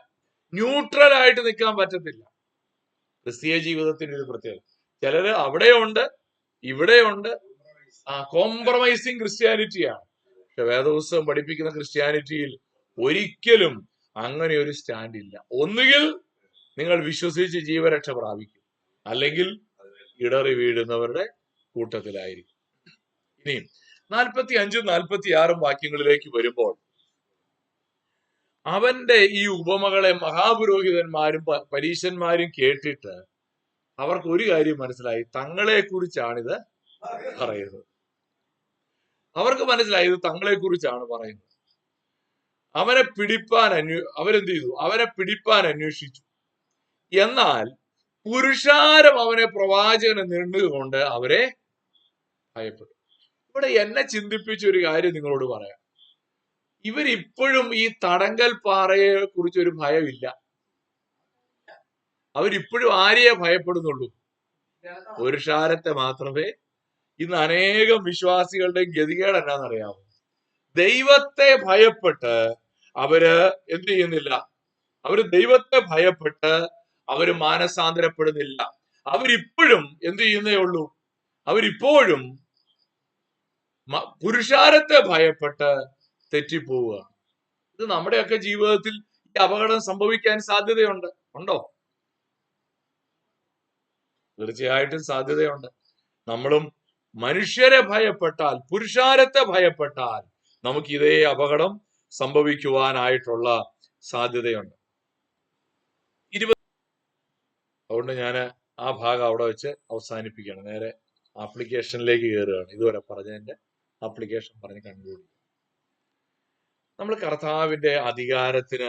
A: ന്യൂട്രൽ ആയിട്ട് നിൽക്കാൻ പറ്റത്തില്ല. ക്രിസ്തീയ ജീവിതത്തിന്റെ ഒരു പ്രത്യേകത. ചിലര് അവിടെയുണ്ട്, ഇവിടെയുണ്ട്. കോംപ്രമൈസിങ് ക്രിസ്ത്യാനിറ്റിയാണ്. പക്ഷെ വേദപുസ്തകം പഠിപ്പിക്കുന്ന ക്രിസ്ത്യാനിറ്റിയിൽ ഒരിക്കലും അങ്ങനെ ഒരു സ്റ്റാൻഡ് ഇല്ല. ഒന്നുകിൽ നിങ്ങൾ വിശ്വസിച്ച് ജീവരക്ഷ പ്രാപിക്കും, അല്ലെങ്കിൽ ഇടറി വീഴുന്നവരുടെ കൂട്ടത്തിലായിരിക്കും. ഇനി 45-46 വാക്യങ്ങളിലേക്ക് വരുമ്പോൾ അവന്റെ ഈ ഉപമകളെ മഹാപുരോഹിതന്മാരും പരീശന്മാരും കേട്ടിട്ട് അവർക്ക് ഒരു കാര്യം മനസ്സിലായി, തങ്ങളെ കുറിച്ചാണിത് പറയുന്നത്. അവർക്ക് മനസ്സിലായി ഇത് തങ്ങളെ കുറിച്ചാണ് പറയുന്നത്. അവനെ പിടിപ്പാൻ അവരെന്ത് ചെയ്തു? അവനെ പിടിപ്പാൻ അന്വേഷിച്ചു. എന്നാൽ പുരുഷാരം അവനെ പ്രവാചകനെ നിന്നുകൊണ്ട് അവരെ ഭയപ്പെട്ടു. ഇവിടെ എന്നെ ചിന്തിപ്പിച്ച ഒരു കാര്യം നിങ്ങളോട് പറയാം. ഇവരിപ്പോഴും ഈ തടങ്കൽ പാറയെ കുറിച്ച് ഒരു ഭയമില്ല. അവരിപ്പോഴും ആരെയെ ഭയപ്പെടുന്നുള്ളൂ? പുരുഷാരത്തെ മാത്രമേ. ഇന്ന് അനേകം വിശ്വാസികളുടെ ഗതികേട് എന്നാന്നറിയാമോ? ദൈവത്തെ ഭയപ്പെട്ട് അവര് എന്ത് ചെയ്യുന്നില്ല? അവര് ദൈവത്തെ ഭയപ്പെട്ട് അവര് മാനസാന്തരപ്പെടുന്നില്ല. അവരിപ്പോഴും എന്ത് ചെയ്യുന്നേ ഉള്ളൂ? അവരിപ്പോഴും പുരുഷാരത്തെ ഭയപ്പെട്ട് തെറ്റിപ്പോവുക. ഇത് നമ്മുടെയൊക്കെ ജീവിതത്തിൽ ഈ അപകടം സംഭവിക്കാൻ സാധ്യതയുണ്ട്. ഉണ്ടോ? തീർച്ചയായിട്ടും സാധ്യതയുണ്ട്. നമ്മളും മനുഷ്യരെ ഭയപ്പെട്ടാൽ, പുരുഷാരത്തെ ഭയപ്പെട്ടാൽ നമുക്ക് ഇതേ അപകടം സംഭവിക്കുവാനായിട്ടുള്ള സാധ്യതയുണ്ട്. അതുകൊണ്ട് ഞാൻ ആ ഭാഗം അവിടെ വെച്ച് അവസാനിപ്പിക്കുകയാണ്. നേരെ ആപ്ലിക്കേഷനിലേക്ക് കയറുകയാണ്. ഇതുവരെ പറഞ്ഞതിന്റെ ആപ്ലിക്കേഷൻ പറഞ്ഞ് കണ്ടുപിടിക്കുക. നമ്മൾ കർത്താവിന്റെ അധികാരത്തിന്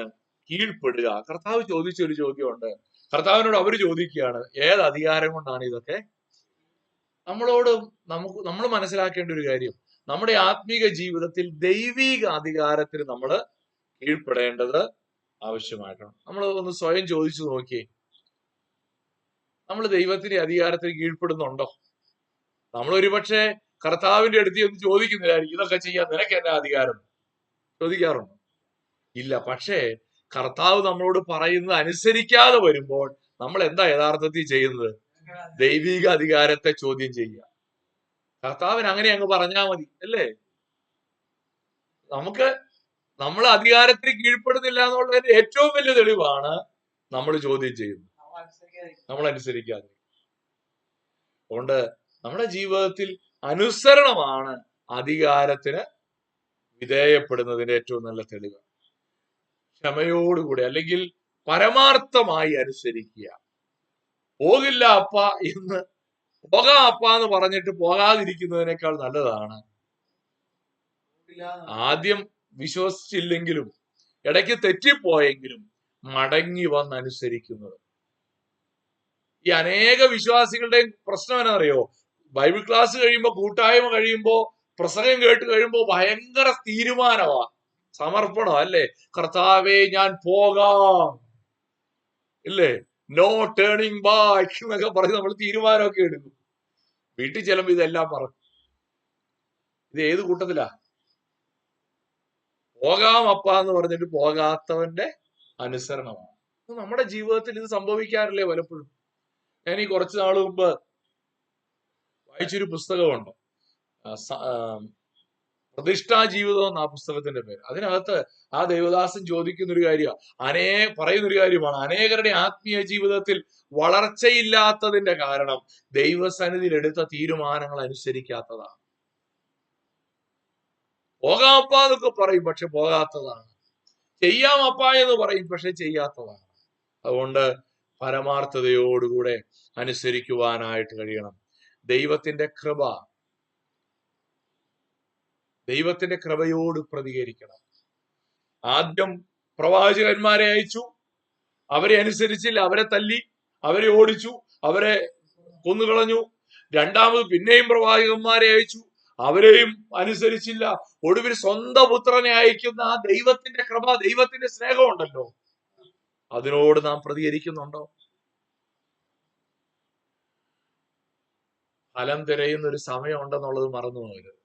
A: കീഴ്പ്പെടുക. കർത്താവ് ചോദിച്ചൊരു ചോദ്യമുണ്ട്. കർത്താവിനോട് അവർ ചോദിക്കുകയാണ്, ഏത് അധികാരം കൊണ്ടാണ് ഇതൊക്കെ? നമ്മൾ മനസ്സിലാക്കേണ്ട ഒരു കാര്യം, നമ്മുടെ ആത്മീക ജീവിതത്തിൽ ദൈവിക അധികാരത്തിന് നമ്മൾ കീഴ്പ്പെടേണ്ടത് ആവശ്യമായിട്ടാണ്. നമ്മൾ ഒന്ന് സ്വയം ചോദിച്ചു നോക്കിയേ, നമ്മൾ ദൈവത്തിന്റെ അധികാരത്തിന് കീഴ്പ്പെടുന്നുണ്ടോ? നമ്മൾ ഒരുപക്ഷെ കർത്താവിന്റെ അടുത്ത് ഒന്ന് ചോദിക്കുന്നില്ലായിരിക്കും, ഇതൊക്കെ ചെയ്യാൻ നിനക്ക് എന്നാ അധികാരം? ചോദിക്കാറുണ്ടോ? ഇല്ല. പക്ഷേ കർത്താവ് നമ്മളോട് പറയുന്നത് അനുസരിക്കാതെ വരുമ്പോൾ നമ്മൾ എന്താ യഥാർത്ഥത്തിൽ ചെയ്യുന്നത്? ദൈവിക അധികാരത്തെ ചോദ്യം ചെയ്യുക. കർത്താവിന് അങ്ങനെ അങ്ങ് പറഞ്ഞാൽ മതി അല്ലേ? നമ്മൾ അധികാരത്തിന് കീഴ്പ്പെടുന്നില്ല എന്നുള്ളതിന്റെ ഏറ്റവും വലിയ തെളിവാണ് നമ്മൾ ചോദ്യം ചെയ്യുന്നത്, നമ്മൾ അനുസരിക്കാതെ. അതുകൊണ്ട് നമ്മുടെ ജീവിതത്തിൽ അനുസരണമാണ് അധികാരത്തിന് വിധേയപ്പെടുന്നതിന്റെ ഏറ്റവും നല്ല തെളിവ്. ക്ഷമയോടുകൂടി അല്ലെങ്കിൽ പരമാർത്ഥമായി അനുസരിക്കുക. പോകില്ല അപ്പ എന്ന് പോകാം അപ്പ എന്ന് പറഞ്ഞിട്ട് പോകാതിരിക്കുന്നതിനേക്കാൾ നല്ലതാണ് ആദ്യം വിശ്വസിച്ചില്ലെങ്കിലും ഇടയ്ക്ക് തെറ്റിപ്പോയെങ്കിലും മടങ്ങി വന്ന് അനുസരിക്കുന്നത്. ഈ അനേക വിശ്വാസികളുടെ പ്രശ്നം എന്നറിയോ? ബൈബിൾ ക്ലാസ് കഴിയുമ്പോ, കൂട്ടായ്മ കഴിയുമ്പോ, പ്രസംഗം കേട്ട് കഴിയുമ്പോ ഭയങ്കര തീരുമാനമാ, സമർപ്പണം അല്ലേ? കർത്താവേ ഞാൻ പോകാം, ഇല്ലേ? നോ ടേണിംഗ് ബാക്ക് എന്നൊക്കെ പറഞ്ഞ് നമ്മൾ തീരുമാനമൊക്കെ എടുക്കും. വീട്ടിൽ ചെല്ലുമ്പോ ഇതെല്ലാം മറക്കും. ഇത് ഏത് കൂട്ടത്തിലാ? പോകാം അപ്പ എന്ന് പറഞ്ഞിട്ട് പോകാത്തവന്റെ അനുസരണമാണ്. നമ്മുടെ ജീവിതത്തിൽ ഇത് സംഭവിക്കാറില്ലേ പലപ്പോഴും? ഞാൻ ഈ കുറച്ചു നാൾ മുമ്പ് വായിച്ചൊരു പുസ്തകമുണ്ട്, പ്രതിഷ്ഠാ ജീവിതം എന്ന ആ പുസ്തകത്തിന്റെ പേര്. അതിനകത്ത് ആ ദേവദാസൻ ചോദിക്കുന്ന ഒരു കാര്യമാണ്, പറയുന്നൊരു കാര്യമാണ്, അനേകരുടെ ആത്മീയ ജീവിതത്തിൽ വളർച്ചയില്ലാത്തതിന്റെ കാരണം ദൈവസന്നിധിയിൽ എടുത്ത തീരുമാനങ്ങൾ അനുസരിക്കാത്തതാണ്. പോകാമപ്പ എന്നൊക്കെ പറയും, പക്ഷെ പോകാത്തതാണ്. ചെയ്യാമപ്പ എന്ന് പറയും, പക്ഷെ ചെയ്യാത്തതാണ്. അതുകൊണ്ട് പരമാർത്ഥതയോടുകൂടെ അനുസരിക്കുവാനായിട്ട് കഴിയണം. ദൈവത്തിന്റെ കൃപയോട് പ്രതികരിക്കണം. ആദ്യം പ്രവാചകന്മാരെ അയച്ചു, അവരെ അനുസരിച്ചില്ല, അവരെ തല്ലി, അവരെ ഓടിച്ചു, അവരെ കൊന്നുകളഞ്ഞു. രണ്ടാമത് പിന്നെയും പ്രവാചകന്മാരെ അയച്ചു, അവരെയും അനുസരിച്ചില്ല. ഒടുവിൽ സ്വന്തം പുത്രനെ അയക്കുന്ന ആ ദൈവത്തിന്റെ കൃപ, ദൈവത്തിന്റെ സ്നേഹമുണ്ടല്ലോ, അതിനോട് നാം പ്രതികരിക്കുന്നുണ്ടോ? ഫലം തിരയുന്ന ഒരു സമയം ഉണ്ടെന്നുള്ളത് മറന്നു പോകരുത്,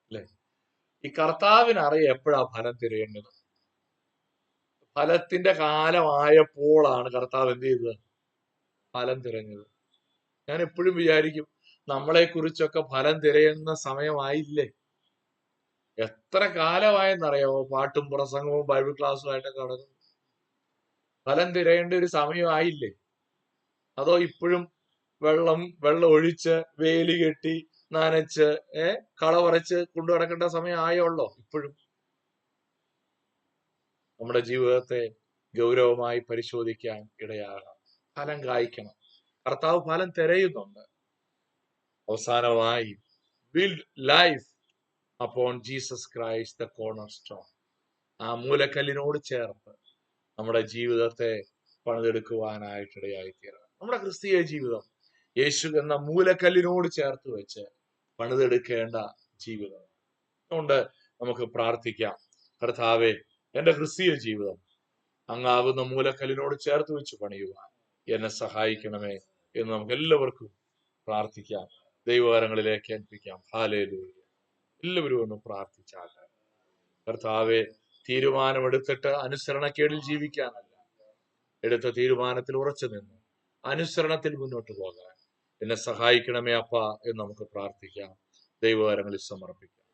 A: അല്ലെ? ഈ കർത്താവിനറിയാം എപ്പോഴാ ഫലം തിരയേണ്ടത്. ഫലത്തിന്റെ കാലമായപ്പോഴാണ് കർത്താവ് എന്ത് ചെയ്തത്? ഫലം തിരഞ്ഞത്. ഞാൻ എപ്പോഴും വിചാരിക്കും, നമ്മളെ കുറിച്ചൊക്കെ ഫലം തിരയുന്ന സമയമായില്ലേ? എത്ര കാലമായെന്നറിയാമോ പാട്ടും പ്രസംഗവും ബൈബിൾ ക്ലാസ്സും ആയിട്ടൊക്കെ നടക്കുന്നു. ഫലം തിരയേണ്ട ഒരു സമയമായില്ലേ? അതോ ഇപ്പോഴും വെള്ളം ഒഴിച്ച് വേലി കെട്ടി നനച്ച് കള പറിച്ച് കൊണ്ടു നടക്കേണ്ട സമയം ആയുള്ളോ? ഇപ്പോഴും നമ്മുടെ ജീവിതത്തെ ഗൗരവമായി പരിശോധിക്കാൻ ഇടയാകണം. ഫലം കായ്ക്കണം. കർത്താവ് ഫലം തിരയുന്നുണ്ട്. അവസാനമായി build life upon Jesus Christ the corner stone. ആ മൂലക്കല്ലിനോട് ചേർത്ത് നമ്മുടെ ജീവിതത്തെ പണിതെടുക്കുവാനായിട്ടിടയായിത്തീരണം. നമ്മുടെ ക്രിസ്തീയ ജീവിതം യേശു എന്ന മൂലക്കല്ലിനോട് ചേർത്ത് വെച്ച് പണിതെടുക്കേണ്ട ജീവിതം. അതുകൊണ്ട് നമുക്ക് പ്രാർത്ഥിക്കാം, കർത്താവേ, എന്റെ ക്രിസ്തീയ ജീവിതം അങ്ങാകുന്ന മൂലക്കല്ലിനോട് ചേർത്ത് വെച്ച് പണിയുവാൻ എന്നെ സഹായിക്കണമേ എന്ന് നമുക്ക് എല്ലാവർക്കും പ്രാർത്ഥിക്കാം. ദൈവകരങ്ങളിലേക്ക് ഏൽപ്പിക്കാം. ഹല്ലേലൂയ. എല്ലാവരും ഒന്ന് പ്രാർത്ഥിച്ചാട്ടെ. കർത്താവെ, തീരുമാനമെടുത്തിട്ട് അനുസരണക്കേടിൽ ജീവിക്കാനല്ല, എടുത്ത തീരുമാനത്തിൽ ഉറച്ചു നിന്ന് അനുസരണത്തിൽ മുന്നോട്ട് പോകാൻ എന്നെ സഹായിക്കണമേ അപ്പ എന്ന് നമുക്ക് പ്രാർത്ഥിക്കാം. ദൈവകരങ്ങളിൽ സമർപ്പിക്കാം.